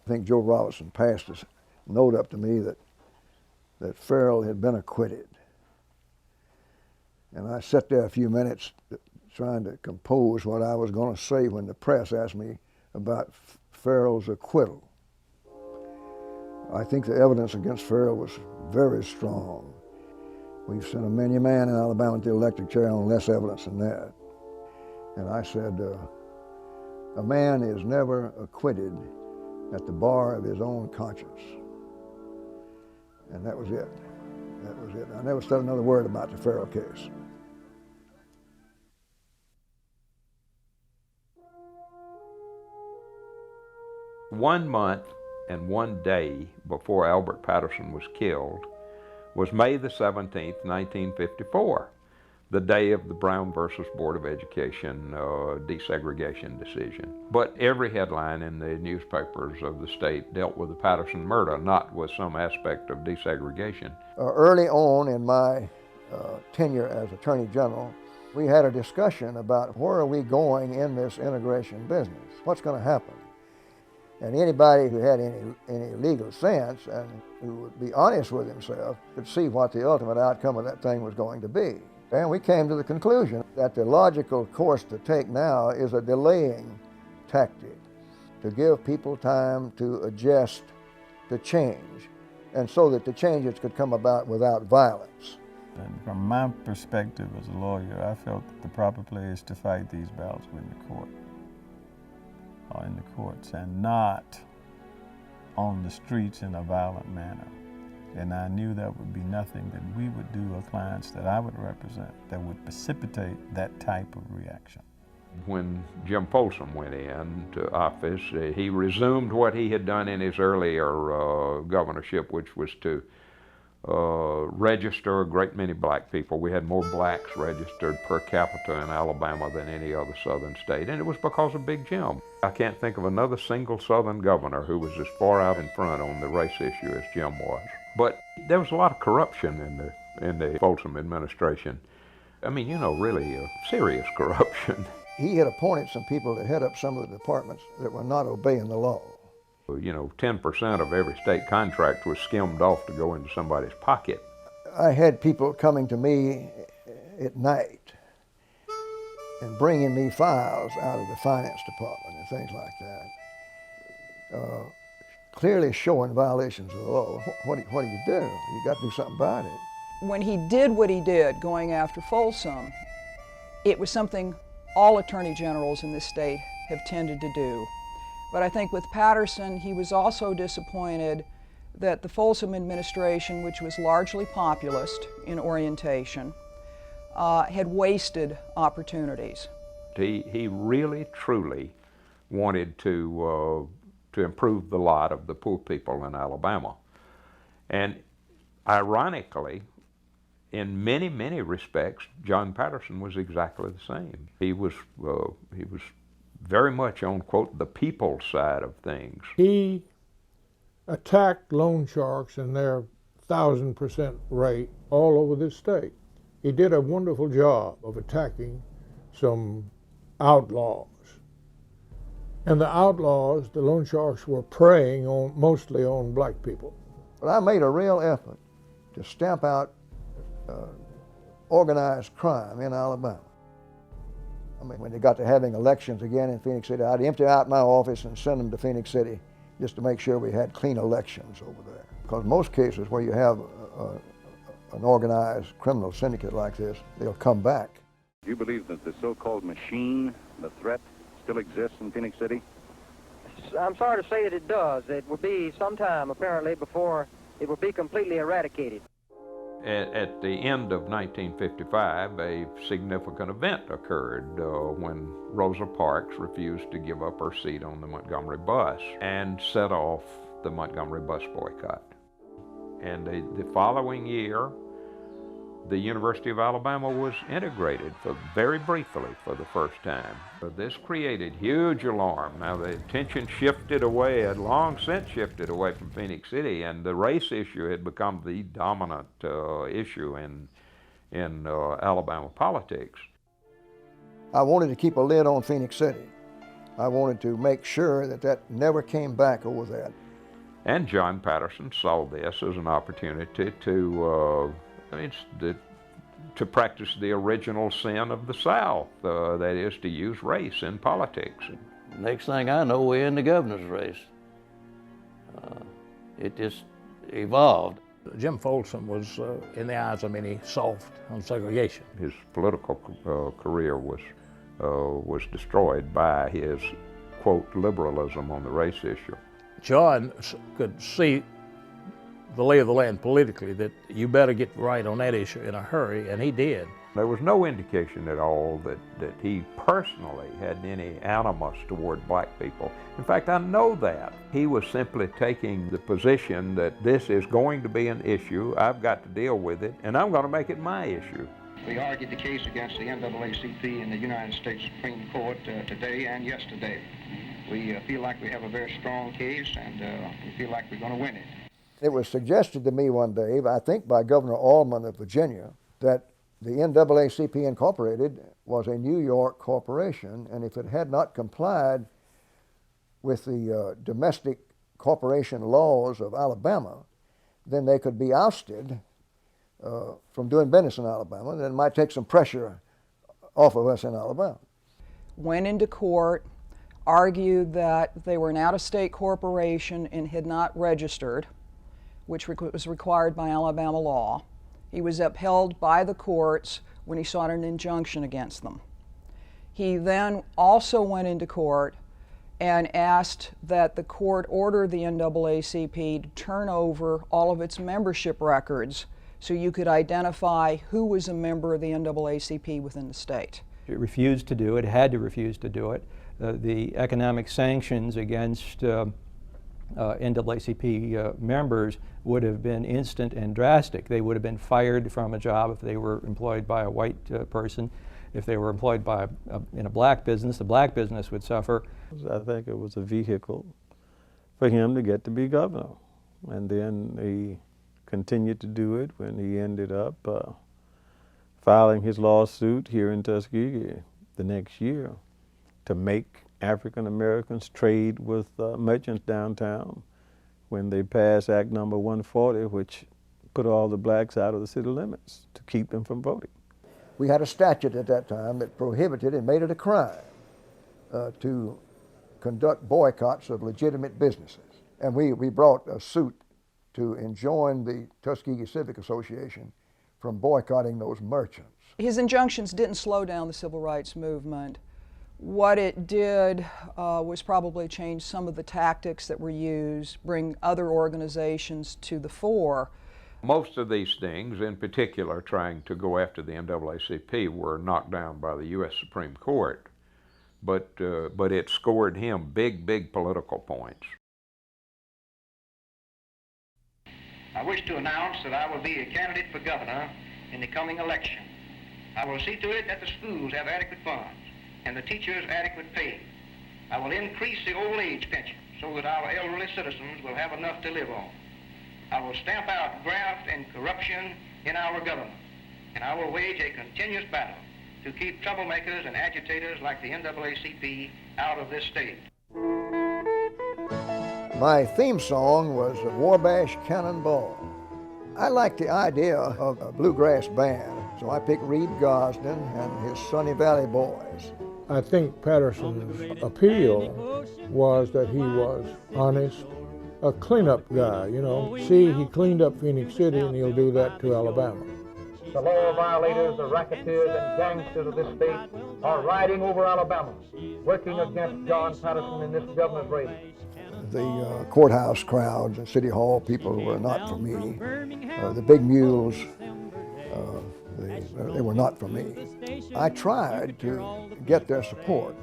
Speaker 3: I think Joe Robinson passed his note up to me that Farrell had been acquitted. And I sat there a few minutes trying to compose what I was going to say when the press asked me about Farrell's acquittal. I think the evidence against Farrell was very strong. We've sent a many man in Alabama to the electric chair on less evidence than that. And I said, a man is never acquitted at the bar of his own conscience. And that was it. That was it. I never said another word about the Farrell case.
Speaker 5: One month and one day before Albert Patterson was killed was May the 17th, 1954, the day of the Brown versus Board of Education desegregation decision. But every headline in the newspapers of the state dealt with the Patterson murder, not with some aspect of desegregation.
Speaker 3: Early on in my tenure as Attorney General, we had a discussion about where are we going in this integration business? What's going to happen? And anybody who had any legal sense and who would be honest with himself could see what the ultimate outcome of that thing was going to be. And we came to the conclusion that the logical course to take now is a delaying tactic to give people time to adjust to change, and so that the changes could come about without violence.
Speaker 14: And from my perspective as a lawyer, I felt that the proper place to fight these battles were in the court. In the courts, and not on the streets in a violent manner. And I knew there would be nothing that we would do or clients that I would represent that would precipitate that type of reaction.
Speaker 5: When Jim Folsom went into office, he resumed what he had done in his earlier governorship, which was to register a great many black people. We had more blacks registered per capita in Alabama than any other southern state, and it was because of Big Jim. I can't think of another single southern governor who was as far out in front on the race issue as Jim was. But there was a lot of corruption in the Folsom administration. I mean, you know, really serious corruption.
Speaker 3: He had appointed some people to head up some of the departments that were not obeying the law.
Speaker 5: You know, 10% of every state contract was skimmed off to go into somebody's pocket.
Speaker 3: I had people coming to me at night and bringing me files out of the finance department and things like that, clearly showing violations of the law. What do you do? You got to do something about it.
Speaker 15: When he did what he did, going after Folsom, it was something all attorney generals in this state have tended to do. But I think with Patterson, he was also disappointed that the Folsom administration, which was largely populist in orientation, had wasted opportunities.
Speaker 5: He really, truly wanted to improve the lot of the poor people in Alabama. And ironically, in many, many respects, John Patterson was exactly the same. He was very much on, quote, the people's side of things.
Speaker 12: He attacked loan sharks and their 1,000% rate all over this state. He did a wonderful job of attacking some outlaws. And the outlaws, the loan sharks, were preying mostly on black people.
Speaker 3: But I made a real effort to stamp out organized crime in Alabama. I mean, when they got to having elections again in Phenix City, I'd empty out my office and send them to Phenix City just to make sure we had clean elections over there. Because most cases where you have an organized criminal syndicate like this, they'll come back.
Speaker 1: Do you believe that the so-called machine, the threat, still exists in Phenix City?
Speaker 16: I'm sorry to say that it does. It will be sometime, apparently, before it will be completely eradicated.
Speaker 5: At the end of 1955, a significant event occurred when Rosa Parks refused to give up her seat on the Montgomery bus and set off the Montgomery bus boycott. And the following year, the University of Alabama was integrated very briefly for the first time. This created huge alarm. Now the attention shifted away, had long since shifted away from Phenix City, and the race issue had become the dominant issue in Alabama politics.
Speaker 3: I wanted to keep a lid on Phenix City. I wanted to make sure that that never came back over that.
Speaker 5: And John Patterson saw this as an opportunity to to practice the original sin of the South, that is to use race in politics.
Speaker 4: Next thing I know, we're in the governor's race. It just evolved.
Speaker 7: Jim Folsom was, in the eyes of many, soft on segregation.
Speaker 5: His political career was destroyed by his, quote, liberalism on the race issue.
Speaker 7: John could see the lay of the land politically, that you better get right on that issue in a hurry, and he did.
Speaker 5: There was no indication at all that he personally had any animus toward black people. In fact, I know that. He was simply taking the position that this is going to be an issue, I've got to deal with it, and I'm going to make it my issue.
Speaker 17: We argued the case against the NAACP in the United States Supreme Court today and yesterday. We feel like we have a very strong case, and we feel like we're going to win it.
Speaker 3: It was suggested to me one day, I think by Governor Allman of Virginia, that the NAACP Incorporated was a New York corporation, and if it had not complied with the domestic corporation laws of Alabama, then they could be ousted from doing business in Alabama, and it might take some pressure off of us in Alabama.
Speaker 15: Went into court, argued that they were an out-of-state corporation and had not registered, which was required by Alabama law. He was upheld by the courts when he sought an injunction against them. He then also went into court and asked that the court order the NAACP to turn over all of its membership records so you could identify who was a member of the NAACP within the state.
Speaker 13: It refused to do it, had to refuse to do it. The economic sanctions against NAACP members would have been instant and drastic. They would have been fired from a job if they were employed by a white person. If they were employed by in a black business, the black business would suffer.
Speaker 14: I think it was a vehicle for him to get to be governor. And then he continued to do it when he ended up filing his lawsuit here in Tuskegee the next year to make African Americans trade with merchants downtown when they passed Act Number 140, which put all the blacks out of the city limits to keep them from voting.
Speaker 3: We had a statute at that time that prohibited and made it a crime to conduct boycotts of legitimate businesses. And we brought a suit to enjoin the Tuskegee Civic Association from boycotting those merchants.
Speaker 15: His injunctions didn't slow down the civil rights movement. What it did was probably change some of the tactics that were used, bring other organizations to the fore.
Speaker 5: Most of these things, in particular trying to go after the NAACP, were knocked down by the U.S. Supreme Court, but it scored him big political points.
Speaker 17: I wish to announce that I will be a candidate for governor in the coming election. I will see to it that the schools have adequate funds and the teachers adequate pay. I will increase the old age pension so that our elderly citizens will have enough to live on. I will stamp out graft and corruption in our government, and I will wage a continuous battle to keep troublemakers and agitators like the NAACP out of this state.
Speaker 3: My theme song was Wabash Cannonball. I liked the idea of a bluegrass band, so I picked Reed Gosden and his Sunny Valley Boys.
Speaker 12: I think Patterson's appeal was that he was honest, a cleanup guy, you know. See, he cleaned up Phenix City and he'll do that to Alabama.
Speaker 16: The law violators, the racketeers and gangsters of this state are riding over Alabama, working against John Patterson in this governor's race.
Speaker 3: The courthouse crowds and City Hall people were not for me. The big mules, they were not for me. I tried to get their support.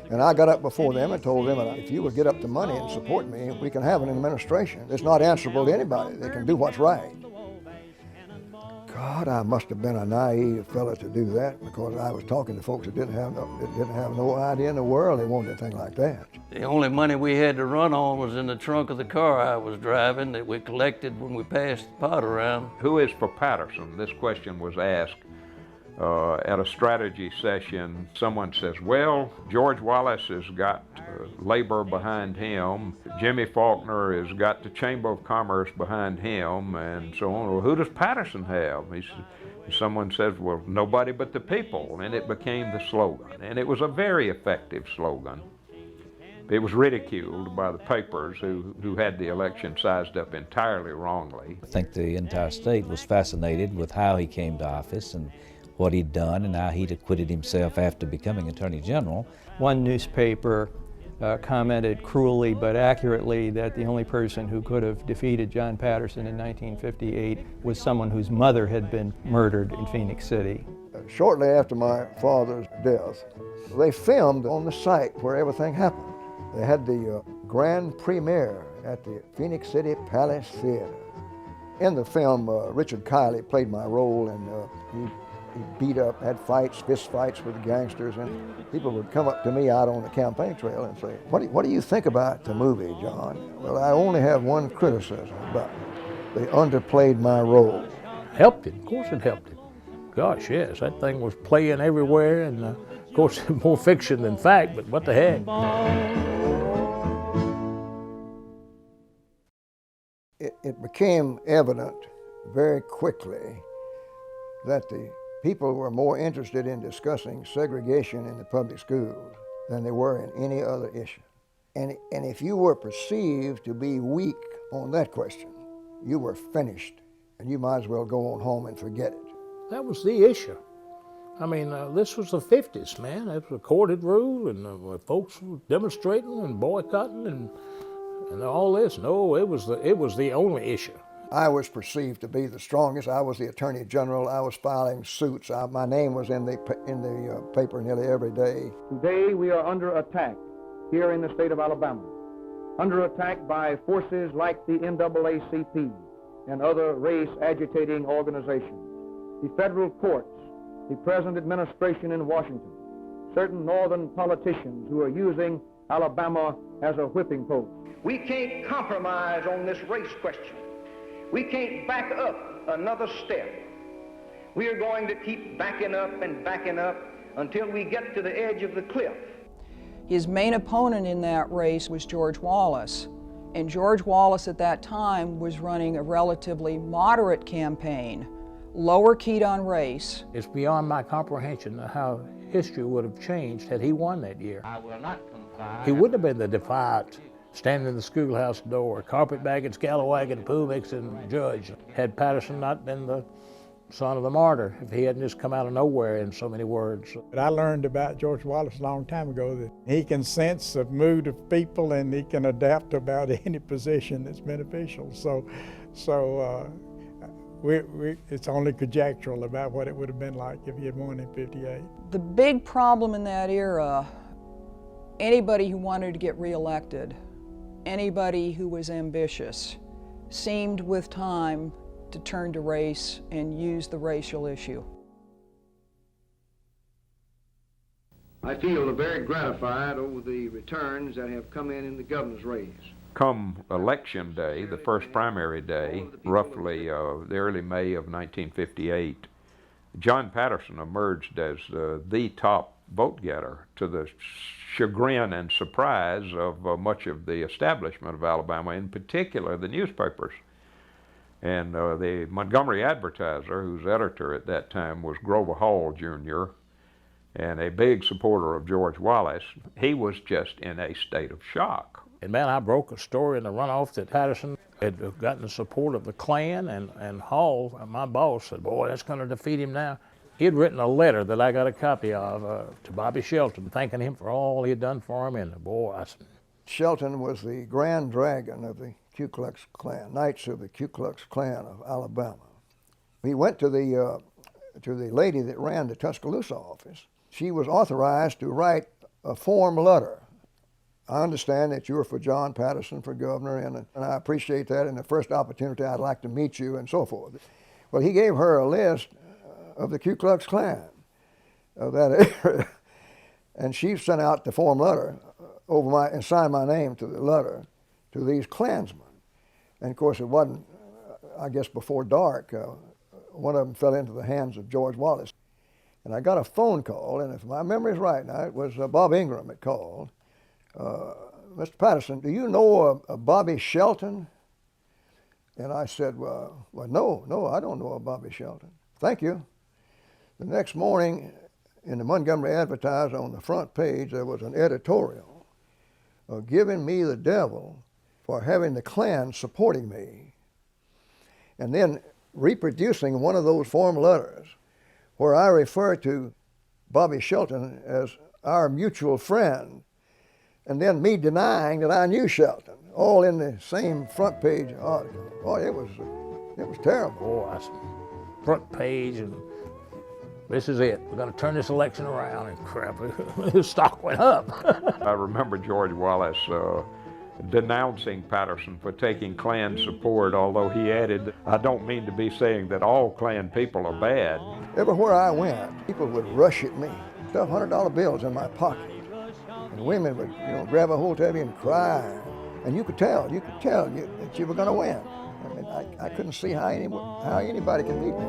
Speaker 3: And I got up before them and told them, if you would get up the money and support me, we can have an administration. It's not answerable to anybody. They can do what's right. God, I must have been a naive fella to do that, because I was talking to folks that didn't have no idea in the world they wanted anything like that.
Speaker 4: The only money we had to run on was in the trunk of the car I was driving that we collected when we passed the pot around.
Speaker 5: Who is for Patterson? This question was asked at a strategy session. Someone says, well, George Wallace has got labor behind him. Jimmy Faulkner has got the Chamber of Commerce behind him, and so on. Well, who does Patterson have? Someone says, well, nobody but the people, and it became the slogan. And it was a very effective slogan. It was ridiculed by the papers who had the election sized up entirely wrongly.
Speaker 18: I think the entire state was fascinated with how he came to office and what he'd done and how he'd acquitted himself after becoming Attorney General.
Speaker 13: One newspaper commented cruelly but accurately that the only person who could have defeated John Patterson in 1958 was someone whose mother had been murdered in Phenix City.
Speaker 3: Shortly after my father's death, they filmed on the site where everything happened. They had the grand premiere at the Phenix City Palace Theater. In the film, Richard Kiley played my role, and he beat up, had fights, fist fights with the gangsters, and people would come up to me out on the campaign trail and say, what do you think about the movie, John? Well, I only have one criticism about it. They underplayed my role.
Speaker 7: Helped it, of course it helped it. Gosh, yes, that thing was playing everywhere, and of course more fiction than fact, but what the heck.
Speaker 3: It became evident very quickly that the people were more interested in discussing segregation in the public schools than they were in any other issue. And if you were perceived to be weak on that question, you were finished, and you might as well go on home and forget it.
Speaker 7: That was the issue. I mean, this was the 50s, man. It was a courted rule, and folks were demonstrating and boycotting and all this. No, it was the only issue.
Speaker 3: I was perceived to be the strongest. I was the Attorney General. I was filing suits. My name was in the paper nearly every day.
Speaker 16: Today we are under attack here in the state of Alabama, under attack by forces like the NAACP and other race-agitating organizations, the federal courts, the present administration in Washington, certain northern politicians who are using Alabama as a whipping post.
Speaker 17: We can't compromise on this race question. We can't back up another step. We are going to keep backing up and backing up until we get to the edge of the cliff.
Speaker 15: His main opponent in that race was George Wallace. And George Wallace at that time was running a relatively moderate campaign, lower keyed on race.
Speaker 7: It's beyond my comprehension how history would have changed had he won that year.
Speaker 17: I will not comply.
Speaker 7: He wouldn't have been the defiant, standing in the schoolhouse door, carpetbagging, scalawagging, poo-mixing judge, had Patterson not been the son of the martyr, if he hadn't just come out of nowhere in so many words.
Speaker 19: But I learned about George Wallace a long time ago that he can sense the mood of people and he can adapt to about any position that's beneficial. So it's only conjectural about what it would have been like if he had won in '58.
Speaker 15: The big problem in that era, anybody who wanted to get reelected, anybody who was ambitious, seemed with time to turn to race and use the racial issue.
Speaker 17: I feel very gratified over the returns that have come in the governor's race.
Speaker 5: Come election day, the first primary day, roughly the early May of 1958, John Patterson emerged as the top vote getter, to the chagrin and surprise of much of the establishment of Alabama, in particular the newspapers. And the Montgomery Advertiser, whose editor at that time was Grover Hall, Jr., and a big supporter of George Wallace, he was just in a state of shock.
Speaker 7: And man, I broke a story in the runoff that Patterson had gotten the support of the Klan, and Hall, my boss, said, boy, that's going to defeat him now. He had written a letter that I got a copy of to Bobby Shelton, thanking him for all he had done for him, and boy,
Speaker 3: Shelton was the grand dragon of the Ku Klux Klan, Knights of the Ku Klux Klan of Alabama. He went to the lady that ran the Tuscaloosa office. She was authorized to write a form letter. I understand that you were for John Patterson for governor, and I appreciate that. And the first opportunity, I'd like to meet you, and so forth. Well, he gave her a list of the Ku Klux Klan of that area, and she sent out the form letter and signed my name to the letter to these Klansmen. And of course, it wasn't, I guess, before dark. One of them fell into the hands of George Wallace. And I got a phone call, and if my memory's right now, it was Bob Ingram that called. Mr. Patterson, do you know a Bobby Shelton? And I said, well, no, I don't know a Bobby Shelton. Thank you. The next morning, in the Montgomery Advertiser on the front page, there was an editorial giving me the devil for having the Klan supporting me, and then reproducing one of those form letters where I refer to Bobby Shelton as our mutual friend, and then me denying that I knew Shelton, all in the same front page article. Boy, it was terrible.
Speaker 7: Oh, that's front page, and this is it. We're going to turn this election around, and crap, the stock went up.
Speaker 5: I remember George Wallace denouncing Patterson for taking Klan support, although he added, I don't mean to be saying that all Klan people are bad.
Speaker 3: Everywhere I went, people would rush at me, stuff $100 bills in my pocket. And women would, grab a hold of you and cry. And you could tell that you were going to win. I mean, I couldn't see how anybody could beat me.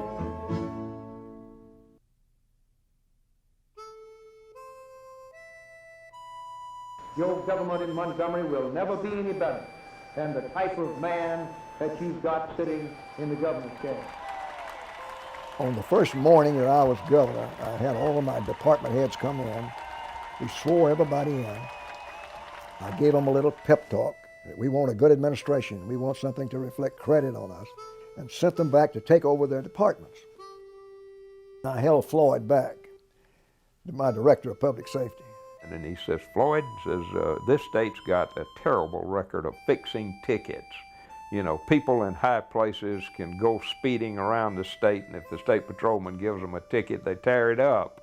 Speaker 16: Your government in Montgomery will never be any better than the type of man that you've got sitting in the governor's chair.
Speaker 3: On the first morning that I was governor, I had all of my department heads come in. We swore everybody in. I gave them a little pep talk. We want a good administration. We want something to reflect credit on us, and sent them back to take over their departments. I held Floyd back, my director of public safety.
Speaker 5: And then he says, Floyd says, this state's got a terrible record of fixing tickets. People in high places can go speeding around the state, and if the state patrolman gives them a ticket, they tear it up.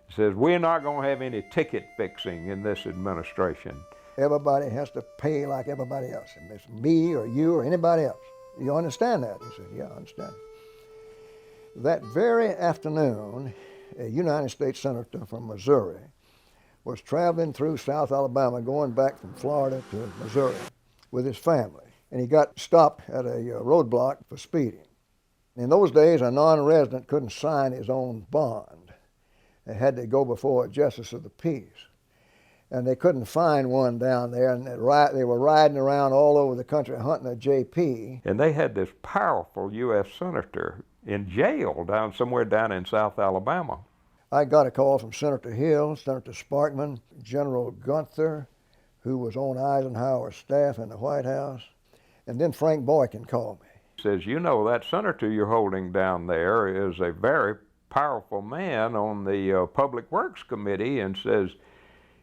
Speaker 5: He says, we're not going to have any ticket fixing in this administration.
Speaker 3: Everybody has to pay like everybody else. If it's me or you or anybody else. You understand that? He said, yeah, I understand. That very afternoon, a United States Senator from Missouri was traveling through South Alabama, going back from Florida to Missouri with his family. And he got stopped at a roadblock for speeding. In those days, a non-resident couldn't sign his own bond. They had to go before a justice of the peace. And they couldn't find one down there, and they were riding around all over the country hunting a JP.
Speaker 5: And they had this powerful U.S. senator in jail somewhere down in South Alabama.
Speaker 3: I got a call from Senator Hill, Senator Sparkman, General Gunther, who was on Eisenhower's staff in the White House, and then Frank Boykin called me.
Speaker 5: He says, that senator you're holding down there is a very powerful man on the Public Works Committee, and says,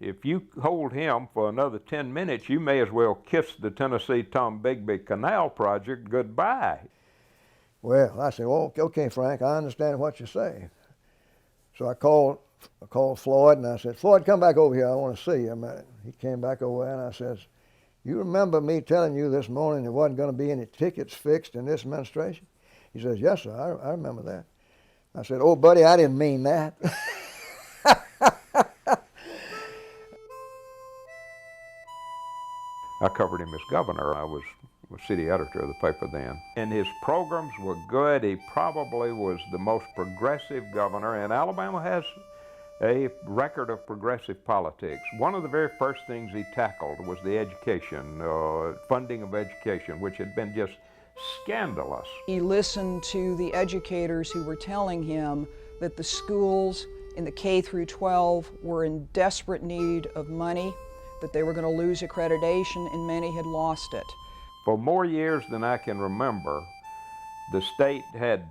Speaker 5: if you hold him for another 10 minutes, you may as well kiss the Tennessee-Tombigbee Canal project goodbye.
Speaker 3: Well, I said, well, okay, Frank, I understand what you say. So I called Floyd, and I said, Floyd, come back over here. I want to see you a minute. He came back over there, and I says, you remember me telling you this morning there wasn't going to be any tickets fixed in this administration? He says, yes, sir, I remember that. I said, oh, buddy, I didn't mean that.
Speaker 5: I covered him as governor. I was city editor of the paper then. And his programs were good. He probably was the most progressive governor, and Alabama has a record of progressive politics. One of the very first things he tackled was the education, funding of education, which had been just scandalous.
Speaker 15: He listened to the educators who were telling him that the schools in the K through 12 were in desperate need of money, that they were going to lose accreditation, and many had lost it.
Speaker 5: For more years than I can remember, the state had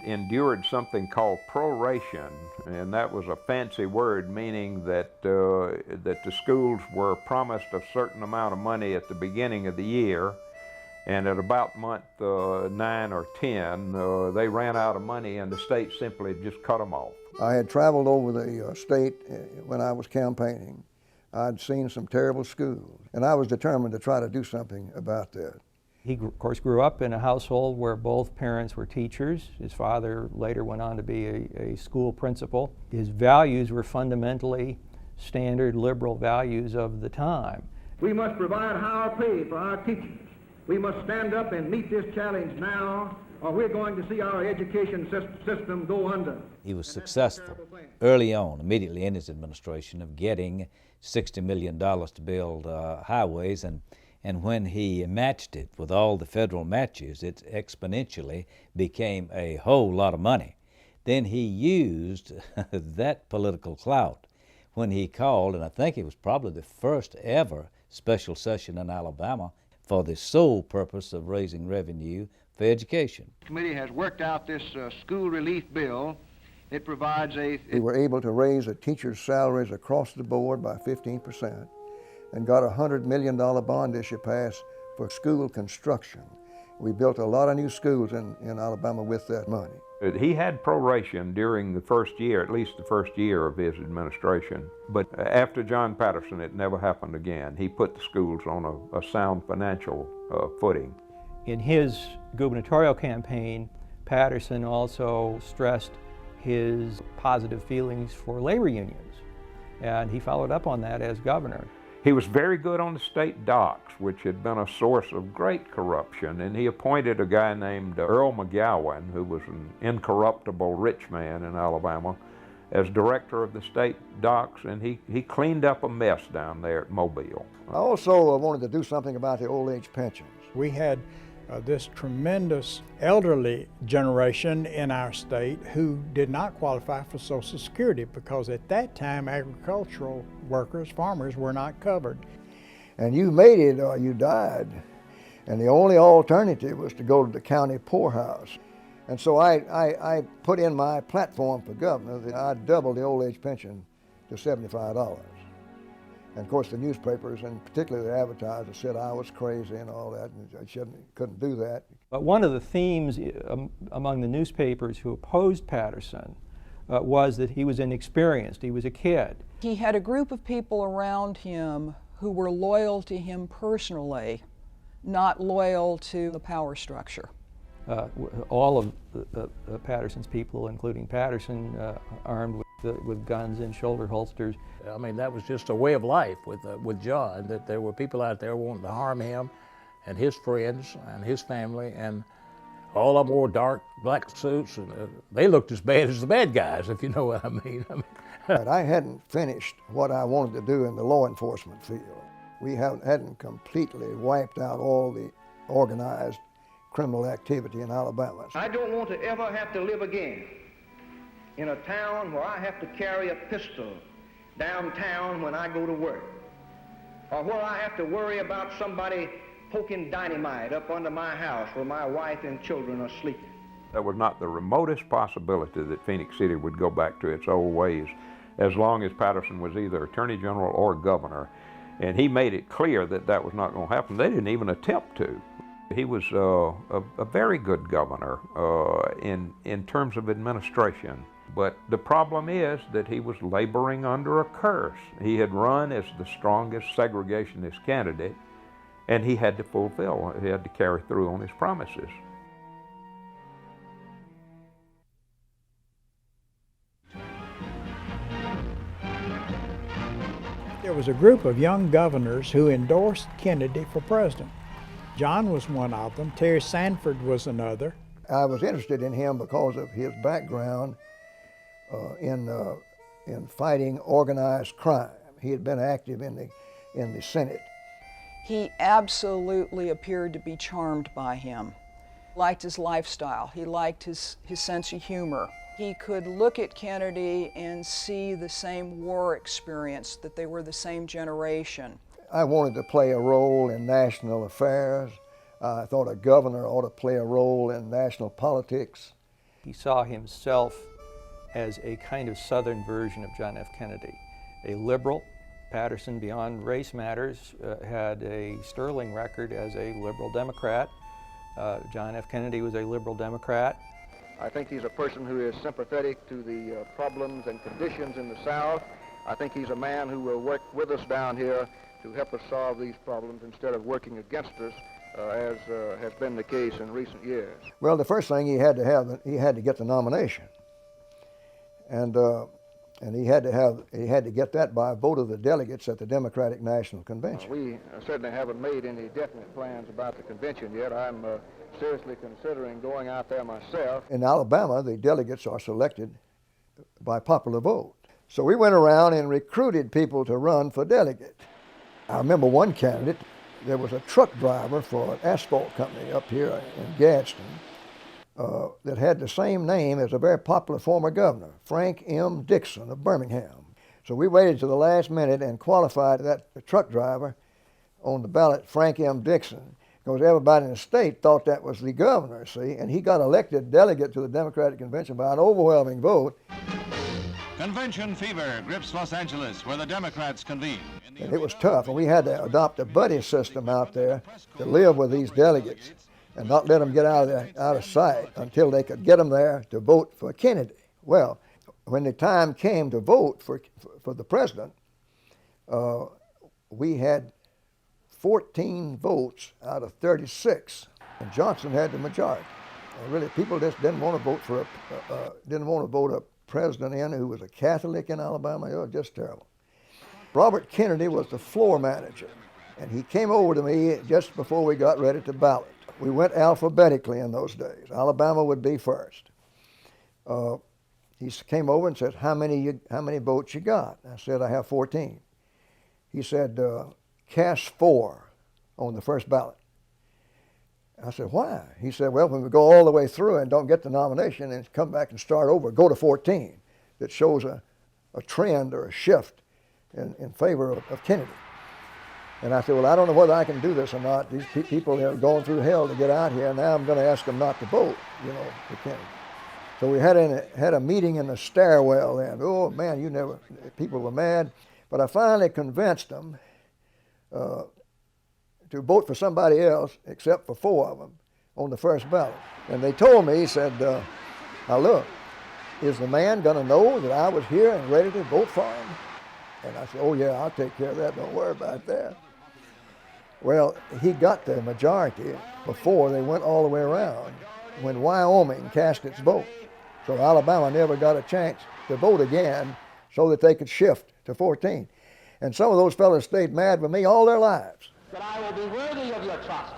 Speaker 5: endured something called proration, and that was a fancy word meaning that the schools were promised a certain amount of money at the beginning of the year, and at about month 9 or 10, they ran out of money, and the state simply just cut them off.
Speaker 3: I had traveled over the state when I was campaigning. I'd seen some terrible schools, and I was determined to try to do something about that.
Speaker 13: He, of course, grew up in a household where both parents were teachers. His father later went on to be a school principal. His values were fundamentally standard liberal values of the time.
Speaker 16: We must provide higher pay for our teachers. We must stand up and meet this challenge now, or we're going to see our education system go under.
Speaker 18: He was successful early on, immediately in his administration, of getting $60 million to build highways, and when he matched it with all the federal matches, it exponentially became a whole lot of money. then he used that political clout when he called, and I think it was probably the first ever special session in Alabama for the sole purpose of raising revenue for education.
Speaker 20: The committee has worked out this school relief bill. It provides
Speaker 3: We were able to raise the teachers' salaries across the board by 15% and got a $100 million bond issue passed for school construction. We built a lot of new schools in Alabama with that money.
Speaker 5: He had proration during the first year, at least the first year of his administration. But after John Patterson, it never happened again. He put the schools on a sound financial footing.
Speaker 13: In his gubernatorial campaign, Patterson also stressed his positive feelings for labor unions, and he followed up on that as governor.
Speaker 5: He was very good on the state docks, which had been a source of great corruption, and he appointed a guy named Earl McGowan, who was an incorruptible rich man in Alabama, as director of the state docks, and he cleaned up a mess down there at Mobile.
Speaker 3: I also wanted to do something about the old age pensions.
Speaker 19: We had this tremendous elderly generation in our state who did not qualify for Social Security because at that time agricultural workers, farmers, were not covered.
Speaker 3: And you made it or you died. And the only alternative was to go to the county poorhouse. And so I put in my platform for governor that I'd double the old age pension to $75. And of course the newspapers, and particularly the advertisers, said I was crazy and all that, and I couldn't do that.
Speaker 13: But one of the themes among the newspapers who opposed Patterson was that he was inexperienced, he was a kid.
Speaker 15: He had a group of people around him who were loyal to him personally, not loyal to the power structure.
Speaker 13: All of Patterson's people, including Patterson, armed with guns and shoulder holsters.
Speaker 7: I mean, that was just a way of life with John, that there were people out there wanting to harm him and his friends and his family, and all of them wore dark black suits, and they looked as bad as the bad guys, if you know what I mean.
Speaker 3: But I hadn't finished what I wanted to do in the law enforcement field. We hadn't completely wiped out all the organized criminal activity in Alabama.
Speaker 20: I don't want to ever have to live again in a town where I have to carry a pistol downtown when I go to work, or where I have to worry about somebody poking dynamite up under my house where my wife and children are sleeping.
Speaker 5: There was not the remotest possibility that Phenix City would go back to its old ways as long as Patterson was either Attorney General or Governor. And he made it clear that that was not going to happen. They didn't even attempt to. He was a very good governor in terms of administration. But the problem is that he was laboring under a curse. He had run as the strongest segregationist candidate, and he had to fulfill, he had to carry through on his promises.
Speaker 19: There was a group of young governors who endorsed Kennedy for president. John was one of them. Terry Sanford was another.
Speaker 3: I was interested in him because of his background in fighting organized crime. He had been active in the Senate.
Speaker 15: He absolutely appeared to be charmed by him. He liked his lifestyle. He liked his sense of humor. He could look at Kennedy and see the same war experience, that they were the same generation.
Speaker 3: I wanted to play a role in national affairs. I thought a governor ought to play a role in national politics.
Speaker 13: He saw himself as a kind of Southern version of John F. Kennedy, a liberal. Patterson, beyond race matters, had a sterling record as a liberal Democrat. John F. Kennedy was a liberal Democrat.
Speaker 20: I think he's a person who is sympathetic to the problems and conditions in the South. I think he's a man who will work with us down here to help us solve these problems instead of working against us, as has been the case in recent years.
Speaker 3: Well, the first thing he had to get the nomination, and he had to get that by a vote of the delegates at the Democratic National Convention.
Speaker 20: We certainly haven't made any definite plans about the convention yet. I'm seriously considering going out there myself.
Speaker 3: In Alabama, the delegates are selected by popular vote. So we went around and recruited people to run for delegate. I remember one candidate, there was a truck driver for an asphalt company up here in Gadsden, that had the same name as a very popular former governor, Frank M. Dixon of Birmingham. So we waited to the last minute and qualified that truck driver on the ballot, Frank M. Dixon, because everybody in the state thought that was the governor, see, and he got elected delegate to the Democratic Convention by an overwhelming vote.
Speaker 21: Convention fever grips Los Angeles, where the Democrats convene.
Speaker 3: And it was tough, and we had to adopt a buddy system out there to live with these delegates and not let them get out of sight until they could get them there to vote for Kennedy. Well, when the time came to vote for the president, we had 14 votes out of 36, and Johnson had the majority. And really, people just didn't want to vote for a president in who was a Catholic in Alabama. It was just terrible. Robert Kennedy was the floor manager, and he came over to me just before we got ready to ballot. We went alphabetically in those days. Alabama would be first. He came over and said, how many votes you got? I said, I have 14. He said, cast 4 on the first ballot. I said, why? He said, well, when we go all the way through and don't get the nomination and come back and start over, go to 14. That shows a trend or a shift in favor of Kennedy. And I said, well, I don't know whether I can do this or not. These people are going through hell to get out here. Now I'm going to ask them not to vote, for Kennedy. So we had a meeting in the stairwell, and oh man, people were mad. But I finally convinced them to vote for somebody else except for 4 of them on the first ballot. And they told me, he said, now look, is the man going to know that I was here and ready to vote for him? And I said, oh yeah, I'll take care of that, don't worry about that. Well, he got the majority before they went all the way around when Wyoming cast its vote. So Alabama never got a chance to vote again so that they could shift to 14. And some of those fellows stayed mad with me all their lives.
Speaker 22: That I will be worthy of your trust.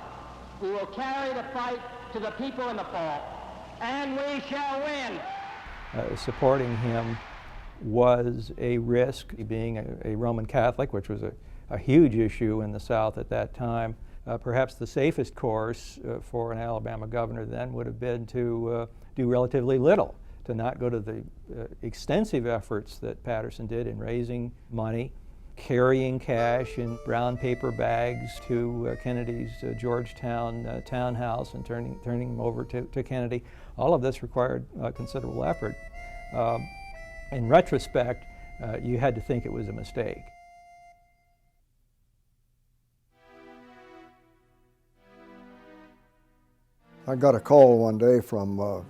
Speaker 22: We will carry the fight to the people in the fall, and we shall win.
Speaker 13: Supporting him was a risk, being a Roman Catholic, which was a huge issue in the South at that time. Perhaps the safest course for an Alabama governor then would have been to do relatively little, to not go to the extensive efforts that Patterson did in raising money, carrying cash in brown paper bags to Kennedy's Georgetown townhouse and turning them over to Kennedy. All of this required considerable effort. In retrospect, you had to think it was a mistake.
Speaker 3: I got a call one day from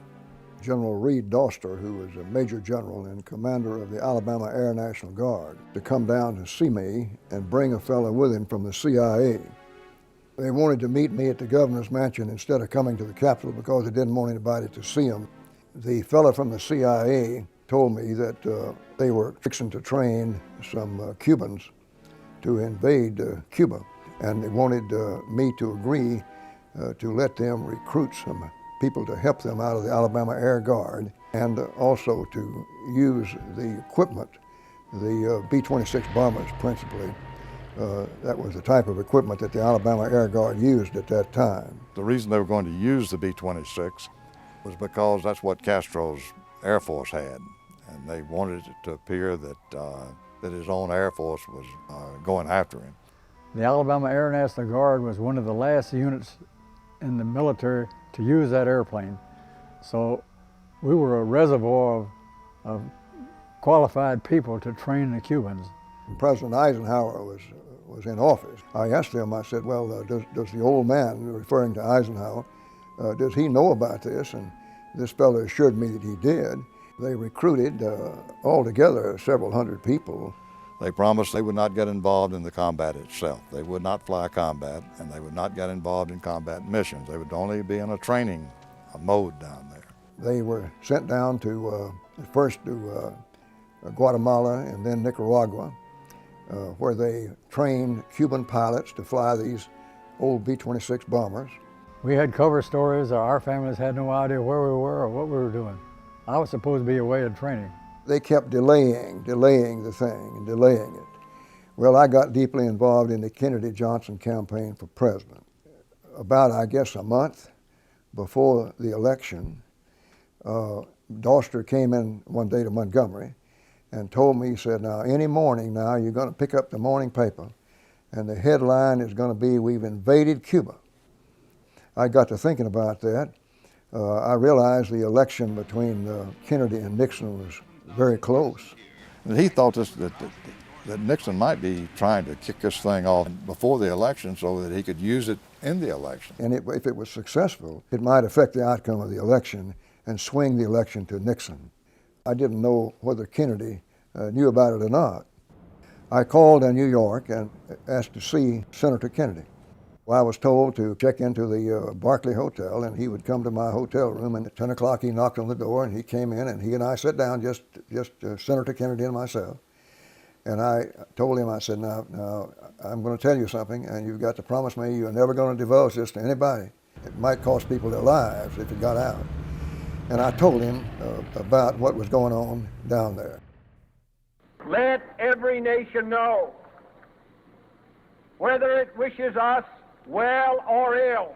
Speaker 3: General Reed Doster, who was a major general and commander of the Alabama Air National Guard, to come down to see me and bring a fellow with him from the CIA. They wanted to meet me at the governor's mansion instead of coming to the Capitol because they didn't want anybody to see him. The fellow from the CIA told me that they were fixing to train some Cubans to invade Cuba, and they wanted me to agree to let them recruit some people to help them out of the Alabama Air Guard, and also to use the equipment, the B-26 bombers principally. That was the type of equipment that the Alabama Air Guard used at that time.
Speaker 23: The reason they were going to use the B-26 was because that's what Castro's Air Force had, and they wanted it to appear that, that his own Air Force was going after him.
Speaker 24: The Alabama Air National Guard was one of the last units in the military to use that airplane. So we were a reservoir of qualified people to train the Cubans.
Speaker 3: When President Eisenhower was in office, I asked him, I said, well, does the old man, referring to Eisenhower, does he know about this? And this fellow assured me that he did. They recruited altogether several hundred people.
Speaker 23: They promised they would not get involved in the combat itself. They would not fly combat, and they would not get involved in combat missions. They would only be in a training mode down there.
Speaker 3: They were sent down to, first to Guatemala and then Nicaragua, where they trained Cuban pilots to fly these old B-26 bombers.
Speaker 24: We had cover stories. Our families had no idea where we were or what we were doing. I was supposed to be away in training.
Speaker 3: They kept delaying the thing and delaying it. Well, I got deeply involved in the Kennedy-Johnson campaign for president. About, I guess, a month before the election, Doster came in one day to Montgomery and told me, he said, now any morning now you're going to pick up the morning paper and the headline is going to be, "We've invaded Cuba." I got to thinking about that. I realized the election between Kennedy and Nixon was very close.
Speaker 23: And he thought that Nixon might be trying to kick this thing off before the election so that he could use it in the election.
Speaker 3: And if it was successful, it might affect the outcome of the election and swing the election to Nixon. I didn't know whether Kennedy knew about it or not. I called in New York and asked to see Senator Kennedy. Well, I was told to check into the Barclay Hotel, and he would come to my hotel room, and at 10 o'clock he knocked on the door, and he came in, and he and I sat down, just Senator Kennedy and myself. And I told him, I said, now I'm going to tell you something, and you've got to promise me you're never going to divulge this to anybody. It might cost people their lives if it got out. And I told him about what was going on down there.
Speaker 22: Let every nation know, whether it wishes us well or ill,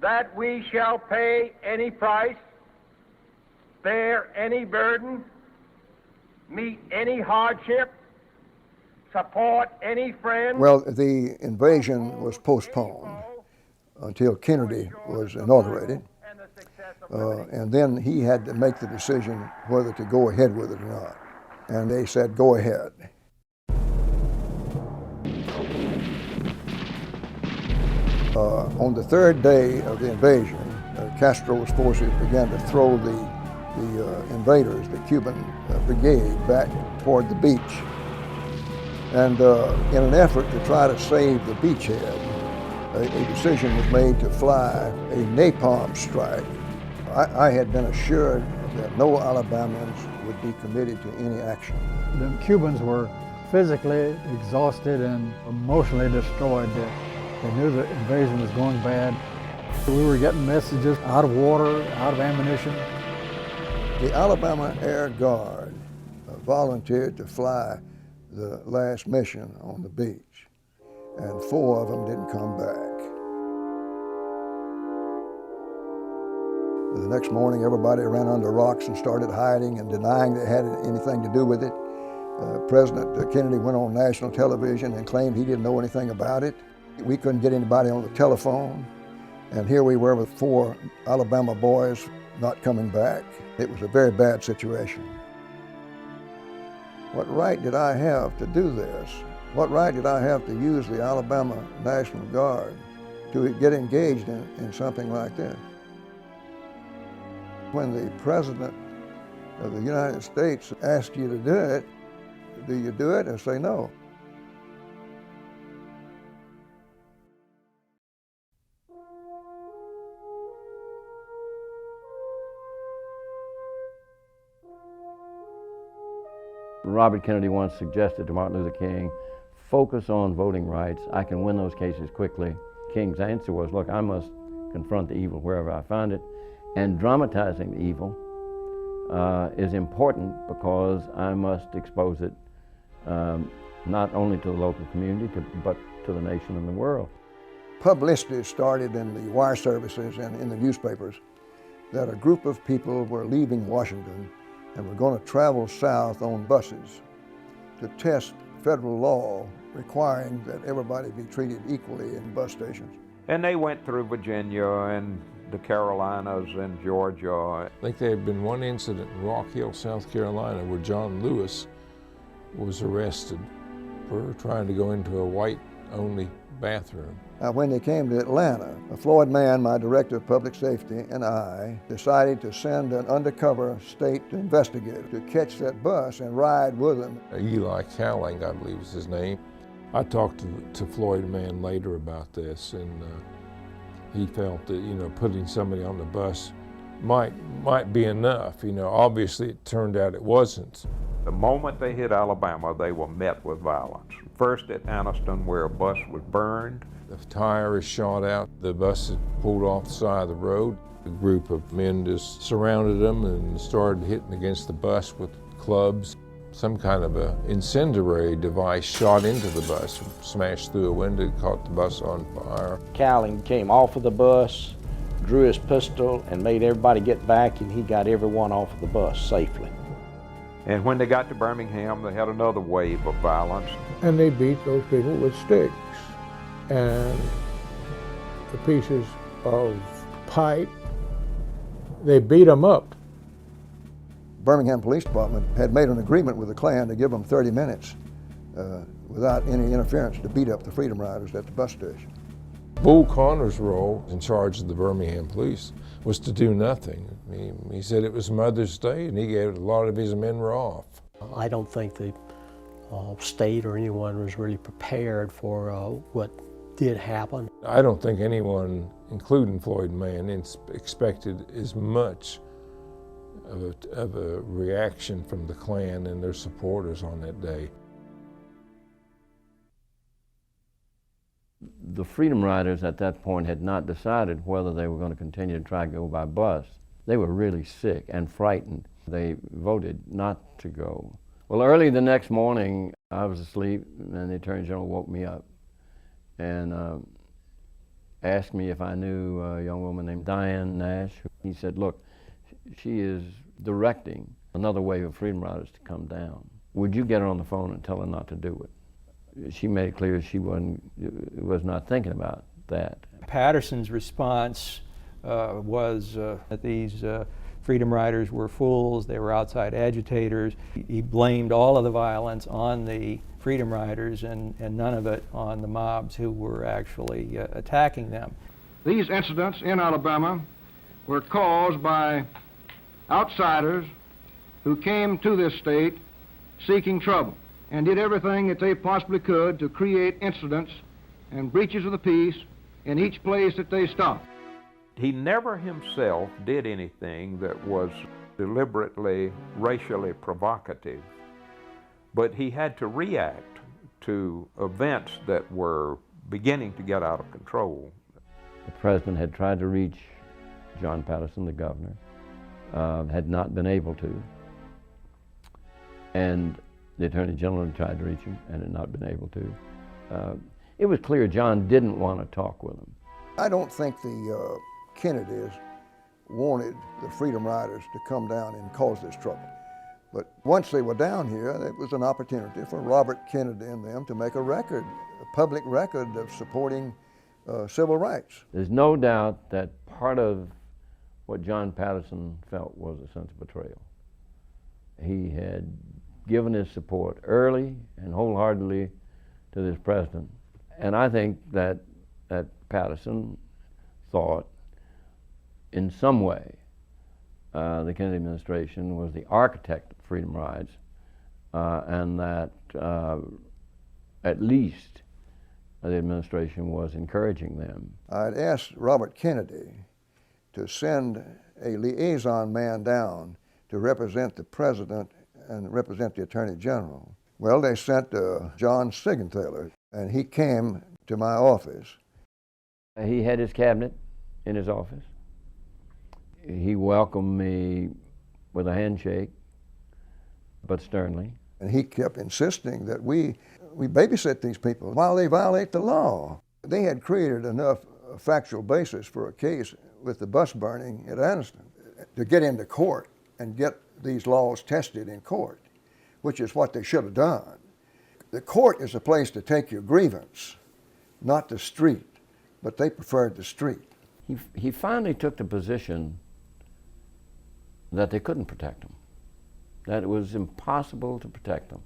Speaker 22: that we shall pay any price, bear any burden, meet any hardship, support any friend.
Speaker 3: Well, the invasion was postponed until Kennedy was inaugurated, and then he had to make the decision whether to go ahead with it or not. And they said, go ahead. On the third day of the invasion, Castro's forces began to throw the invaders, the Cuban brigade, back toward the beach. And in an effort to try to save the beachhead, a decision was made to fly a napalm strike. I had been assured that no Alabamians would be committed to any action.
Speaker 24: The Cubans were physically exhausted and emotionally destroyed. They knew the invasion was going bad. We were getting messages out of water, out of ammunition.
Speaker 3: The Alabama Air Guard volunteered to fly the last mission on the beach, and 4 of them didn't come back. The next morning, everybody ran under rocks and started hiding and denying they had anything to do with it. President Kennedy went on national television and claimed he didn't know anything about it. We couldn't get anybody on the telephone, and here we were with 4 Alabama boys not coming back. It was a very bad situation. What right did I have to do this? What right did I have to use the Alabama National Guard to get engaged in something like this? When the President of the United States asks you to do it, do you do it or say no?
Speaker 4: Robert Kennedy once suggested to Martin Luther King, focus on voting rights. I can win those cases quickly. King's answer was, look, I must confront the evil wherever I find it. And dramatizing the evil is important because I must expose it not only to the local community, but to the nation and the world.
Speaker 3: Publicity started in the wire services and in the newspapers that a group of people were leaving Washington and were going to travel south on buses to test federal law requiring that everybody be treated equally in bus stations.
Speaker 5: And they went through Virginia and the Carolinas and Georgia.
Speaker 2: I think there had been one incident in Rock Hill, South Carolina, where John Lewis was arrested for trying to go into a white-only bathroom.
Speaker 3: When they came to Atlanta, Floyd Mann, my director of public safety, and I decided to send an undercover state investigator to catch that bus and ride with them.
Speaker 2: Eli Cowling, I believe is his name. I talked to Floyd Mann later about this, and he felt that, you know, putting somebody on the bus might be enough. You know, obviously it turned out it wasn't.
Speaker 5: The moment they hit Alabama, they were met with violence. First at Anniston, where a bus was burned.
Speaker 2: The tire is shot out. The bus had pulled off the side of the road. A group of men just surrounded them and started hitting against the bus with clubs. Some kind of an incendiary device shot into the bus, smashed through a window, caught the bus on fire.
Speaker 7: Cowling came off of the bus,
Speaker 6: drew his pistol and made everybody get back, and he got everyone off of the bus safely.
Speaker 5: And when they got to Birmingham, they had another wave of violence.
Speaker 12: And they beat those people with sticks and the pieces of pipe. They beat them up.
Speaker 3: Birmingham Police Department had made an agreement with the Klan to give them 30 minutes without any interference to beat up the Freedom Riders at the bus station.
Speaker 2: Bull Connor's role in charge of the Birmingham police was to do nothing. He said it was Mother's Day, and he gave a lot of his men were off.
Speaker 9: I don't think the state or anyone was really prepared for what did happen.
Speaker 2: I don't think anyone, including Floyd Mann, expected as much of a reaction from the Klan and their supporters on that day.
Speaker 4: The Freedom Riders at that point had not decided whether they were going to continue to try to go by bus. They were really sick and frightened. They voted not to go. Well, early the next morning, I was asleep, and the Attorney General woke me up and asked me if I knew a young woman named Diane Nash. He said, look, she is directing another wave of Freedom Riders to come down. Would you get her on the phone and tell her not to do it? She made it clear she was not thinking about that.
Speaker 13: Patterson's response was that these Freedom Riders were fools, they were outside agitators. He blamed all of the violence on the Freedom Riders and none of it on the mobs who were actually attacking them.
Speaker 16: These incidents in Alabama were caused by outsiders who came to this state seeking trouble and did everything that they possibly could to create incidents and breaches of the peace in each place that they stopped.
Speaker 5: He never himself did anything that was deliberately racially provocative, but he had to react to events that were beginning to get out of control.
Speaker 4: The president had tried to reach John Patterson, the governor, had not been able to, and the Attorney General had tried to reach him and had not been able to. It was clear John didn't want to talk with him.
Speaker 3: I don't think the Kennedys wanted the Freedom Riders to come down and cause this trouble. But once they were down here, it was an opportunity for Robert Kennedy and them to make a record, a public record of supporting civil rights.
Speaker 4: There's no doubt that part of what John Patterson felt was a sense of betrayal. He had given his support early and wholeheartedly to this president. And I think that Patterson thought in some way the Kennedy administration was the architect of freedom rides and that at least the administration was encouraging them.
Speaker 3: I'd asked Robert Kennedy to send a liaison man down to represent the president and represent the Attorney General. Well, they sent John Sigenthaler, and he came to my office.
Speaker 4: He had his cabinet in his office. He welcomed me with a handshake, but sternly.
Speaker 3: And he kept insisting that we babysit these people while they violate the law. They had created enough factual basis for a case with the bus burning at Anniston to get into court and get these laws tested in court, which is what they should have done. The court is a place to take your grievance, not the street, but they preferred the street.
Speaker 4: He finally took the position that they couldn't protect them, that it was impossible to protect them,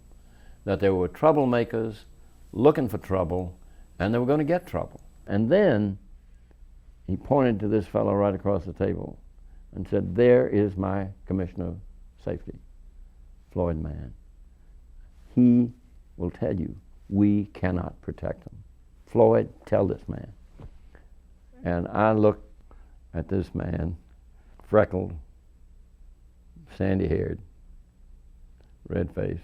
Speaker 4: that there were troublemakers looking for trouble, and they were going to get trouble. And then he pointed to this fellow right across the table and said, there is my Commissioner of Safety, Floyd Mann. He will tell you, we cannot protect them. Floyd, tell this man. And I looked at this man, freckled, sandy-haired, red-faced,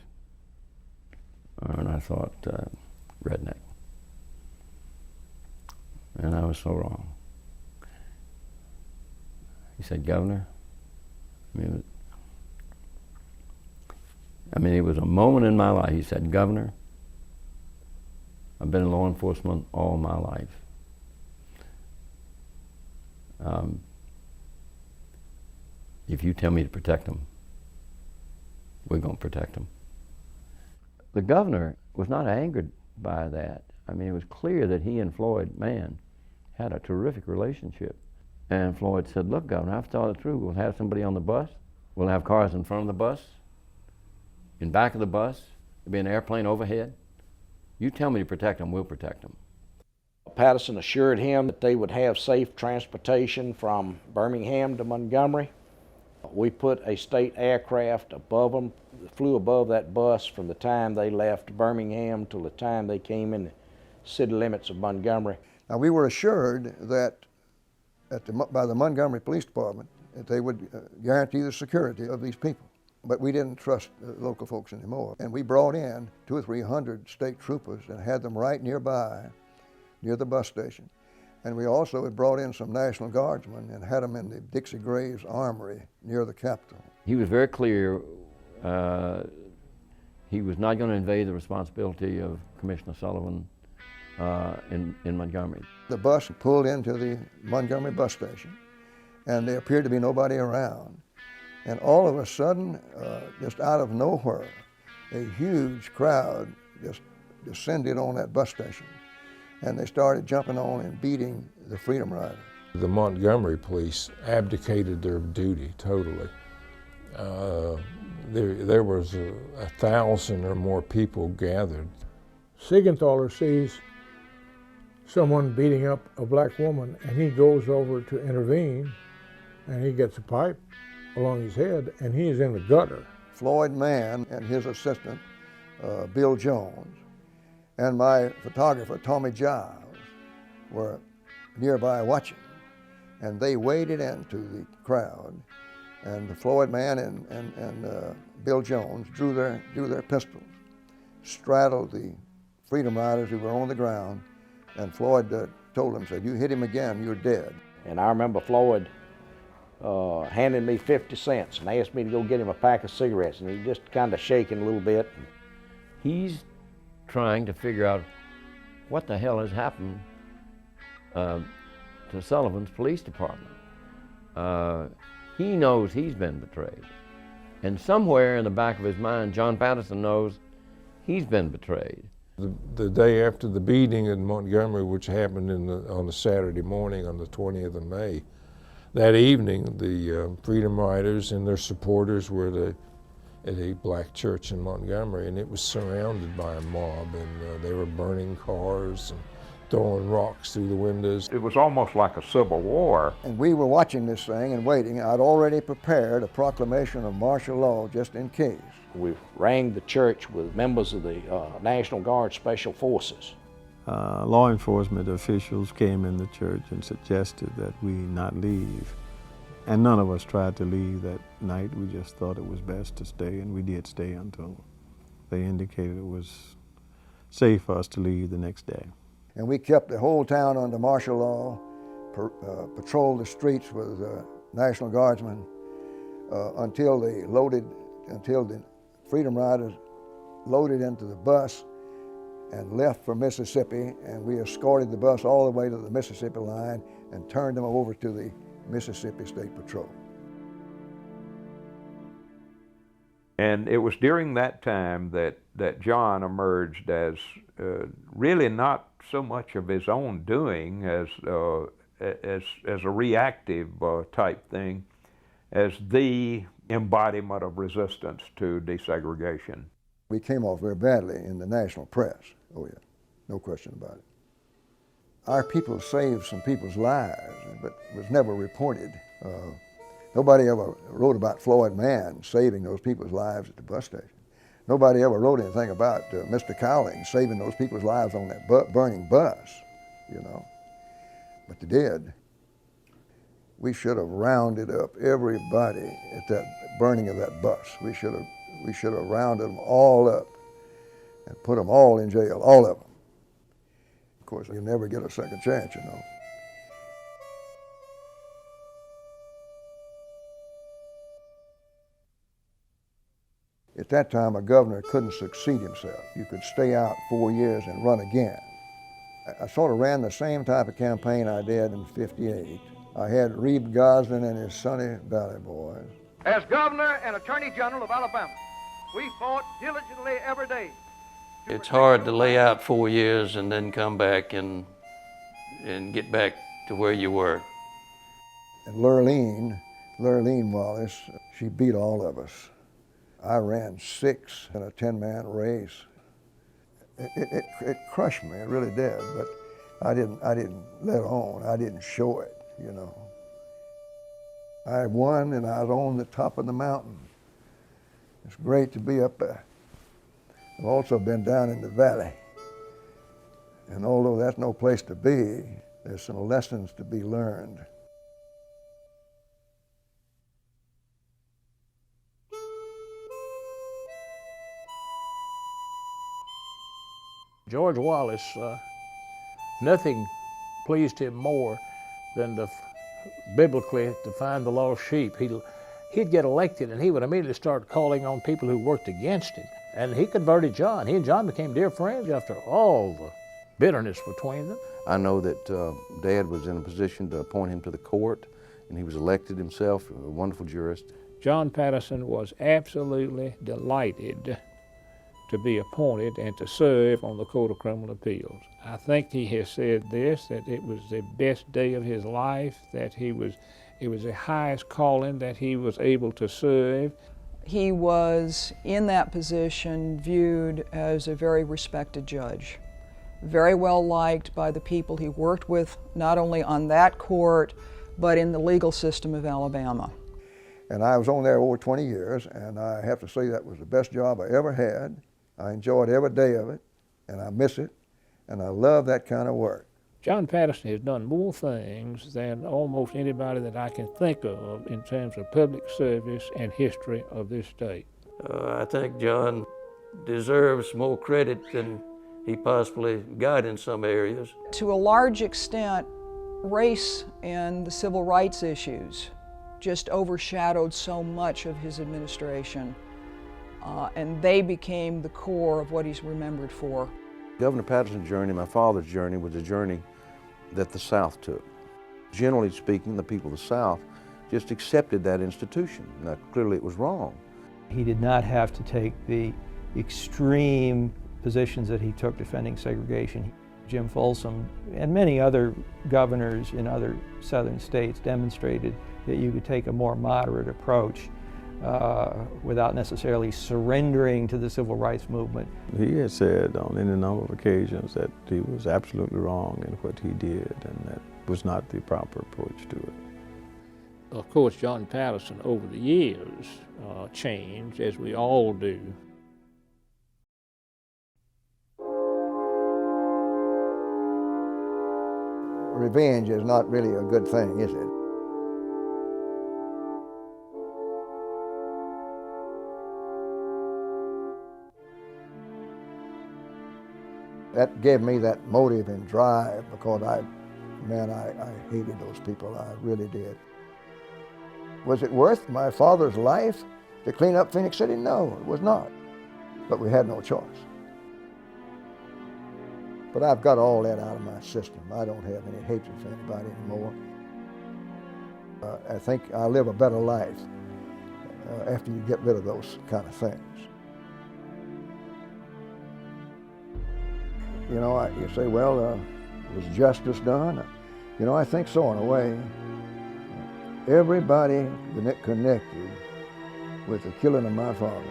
Speaker 4: and I thought, redneck. And I was so wrong. He said, Governor, it was a moment in my life. He said, Governor, I've been in law enforcement all my life.
Speaker 1: If you tell me to protect them, we're going to protect them. The governor was not angered by that. I mean, it was clear that he and Floyd Mann had a terrific relationship. And Floyd said, look, Governor, I've thought it through. We'll have somebody on the bus. We'll have cars in front of the bus, in back of the bus. There'll be an airplane overhead. You tell me to protect them, we'll protect them.
Speaker 6: Patterson assured him that they would have safe transportation from Birmingham to Montgomery. We put a state aircraft above them, flew above that bus from the time they left Birmingham till the time they came in the city limits of Montgomery.
Speaker 3: Now, we were assured that by the Montgomery Police Department that they would guarantee the security of these people. But we didn't trust the local folks anymore. And we brought in 200 or 300 state troopers and had them right nearby, near the bus station. And we also had brought in some National Guardsmen and had them in the Dixie Graves Armory near the Capitol.
Speaker 1: He was very clear he was not going to invade the responsibility of Commissioner Sullivan in Montgomery.
Speaker 3: The bus pulled into the Montgomery bus station, and there appeared to be nobody around. And all of a sudden, just out of nowhere, a huge crowd just descended on that bus station. And they started jumping on and beating the Freedom Riders.
Speaker 2: The Montgomery police abdicated their duty totally. There was 1,000 or more people gathered.
Speaker 12: Siegenthaler sees someone beating up a black woman, and he goes over to intervene, and he gets a pipe along his head, and he is in the gutter.
Speaker 3: Floyd Mann and his assistant, Bill Jones, and my photographer, Tommy Giles, were nearby watching. And they waded into the crowd, and Floyd Mann and Bill Jones drew their pistols, straddled the Freedom Riders who were on the ground, and Floyd told them, said, you hit him again, you're dead.
Speaker 6: And I remember Floyd handed me 50 cents and asked me to go get him a pack of cigarettes, and he just kind of shaking a little bit.
Speaker 1: He's trying to figure out what the hell has happened to Sullivan's police department. He knows he's been betrayed. And somewhere in the back of his mind, John Patterson knows he's been betrayed.
Speaker 2: The day after the beating in Montgomery, which happened on a Saturday morning on the 20th of May, that evening the Freedom Riders and their supporters were at a black church in Montgomery, and it was surrounded by a mob, and they were burning cars and throwing rocks through the windows.
Speaker 5: It was almost like a civil war.
Speaker 3: And we were watching this thing and waiting. I'd already prepared a proclamation of martial law just in case.
Speaker 6: We rang the church with members of the National Guard Special Forces.
Speaker 14: Law enforcement officials came in the church and suggested that we not leave. And none of us tried to leave that night. We just thought it was best to stay, and we did stay until they indicated it was safe for us to leave the next day.
Speaker 3: And we kept the whole town under martial law, patrolled the streets with National Guardsmen until the Freedom Riders loaded into the bus and left for Mississippi, and we escorted the bus all the way to the Mississippi line and turned them over to the Mississippi State Patrol.
Speaker 5: And it was during that time that John emerged as really not so much of his own doing as a reactive type thing, as the embodiment of resistance to desegregation.
Speaker 3: We came off very badly in the national press. Oh yeah, no question about it. Our people saved some people's lives, but was never reported. Nobody ever wrote about Floyd Mann saving those people's lives at the bus station. Nobody ever wrote anything about Mr. Cowling saving those people's lives on that burning bus, you know. But they did. We should have rounded up everybody at that burning of that bus. We should have rounded them all up and put them all in jail, all of them. Of course, you never get a second chance, you know. At that time, a governor couldn't succeed himself. You could stay out 4 years and run again. I sort of ran the same type of campaign I did in '58. I had Reeb Gosling and his Sunny Valley Boys.
Speaker 16: As Governor and Attorney General of Alabama, we fought diligently every day.
Speaker 4: It's hard to lay out 4 years and then come back and get back to where you were.
Speaker 3: And Lurleen Wallace, she beat all of us. I ran 6 in a 10-man race. It crushed me, it really did, but I didn't let on, I didn't show it, you know. I won and I was on the top of the mountain. It's great to be up there. I've also been down in the valley. And although that's no place to be, there's some lessons to be learned.
Speaker 7: George Wallace, nothing pleased him more than biblically to find the lost sheep. He'd get elected and he would immediately start calling on people who worked against him. And he converted John. He and John became dear friends after all the bitterness between them.
Speaker 1: I know that Dad was in a position to appoint him to the court, and he was elected himself, a wonderful jurist.
Speaker 12: John Patterson was absolutely delighted to be appointed and to serve on the Court of Criminal Appeals. I think he has said this, that it was the best day of his life, that it was the highest calling that he was able to serve.
Speaker 15: He was, in that position, viewed as a very respected judge, very well liked by the people he worked with, not only on that court, but in the legal system of Alabama.
Speaker 3: And I was on there over 20 years, and I have to say that was the best job I ever had. I enjoyed every day of it, and I miss it, and I love that kind of work.
Speaker 12: John Patterson has done more things than almost anybody that I can think of in terms of public service and history of this state.
Speaker 4: I think John deserves more credit than he possibly got in some areas.
Speaker 15: To a large extent, race and the civil rights issues just overshadowed so much of his administration, and they became the core of what he's remembered for.
Speaker 1: Governor Patterson's journey, my father's journey, was a journey that the South took. Generally speaking, the people of the South just accepted that institution. Now, clearly it was wrong.
Speaker 13: He did not have to take the extreme positions that he took defending segregation. Jim Folsom and many other governors in other southern states demonstrated that you could take a more moderate approach without necessarily surrendering to the civil rights movement.
Speaker 14: He had said on any number of occasions that he was absolutely wrong in what he did, and that was not the proper approach to it.
Speaker 12: Of course, John Patterson over the years changed, as we all do.
Speaker 3: Revenge is not really a good thing, is it? That gave me that motive and drive because I hated those people, I really did. Was it worth my father's life to clean up Phenix City? No, it was not. But we had no choice. But I've got all that out of my system. I don't have any hatred for anybody anymore. I think I live a better life after you get rid of those kind of things. You know, you say, well, was justice done? You know, I think so in a way. Everybody connected with the killing of my father,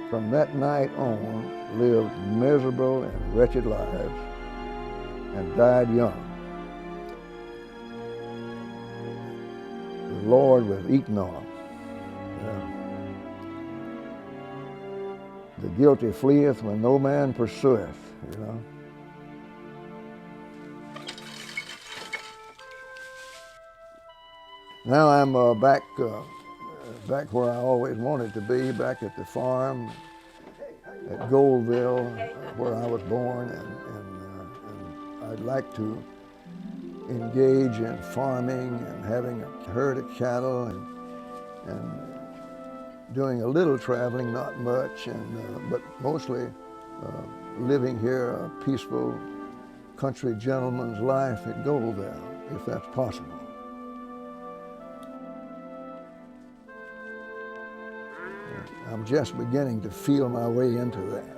Speaker 3: from that night on, lived miserable and wretched lives and died young. The Lord was eating on them. The guilty fleeth when no man pursueth, you know. Now I'm back where I always wanted to be, back at the farm at Goldville, where I was born, and I'd like to engage in farming and having a herd of cattle and doing a little traveling, not much, but mostly living here a peaceful country gentleman's life at Goldville. if that's possible. I'm just beginning to feel my way into that.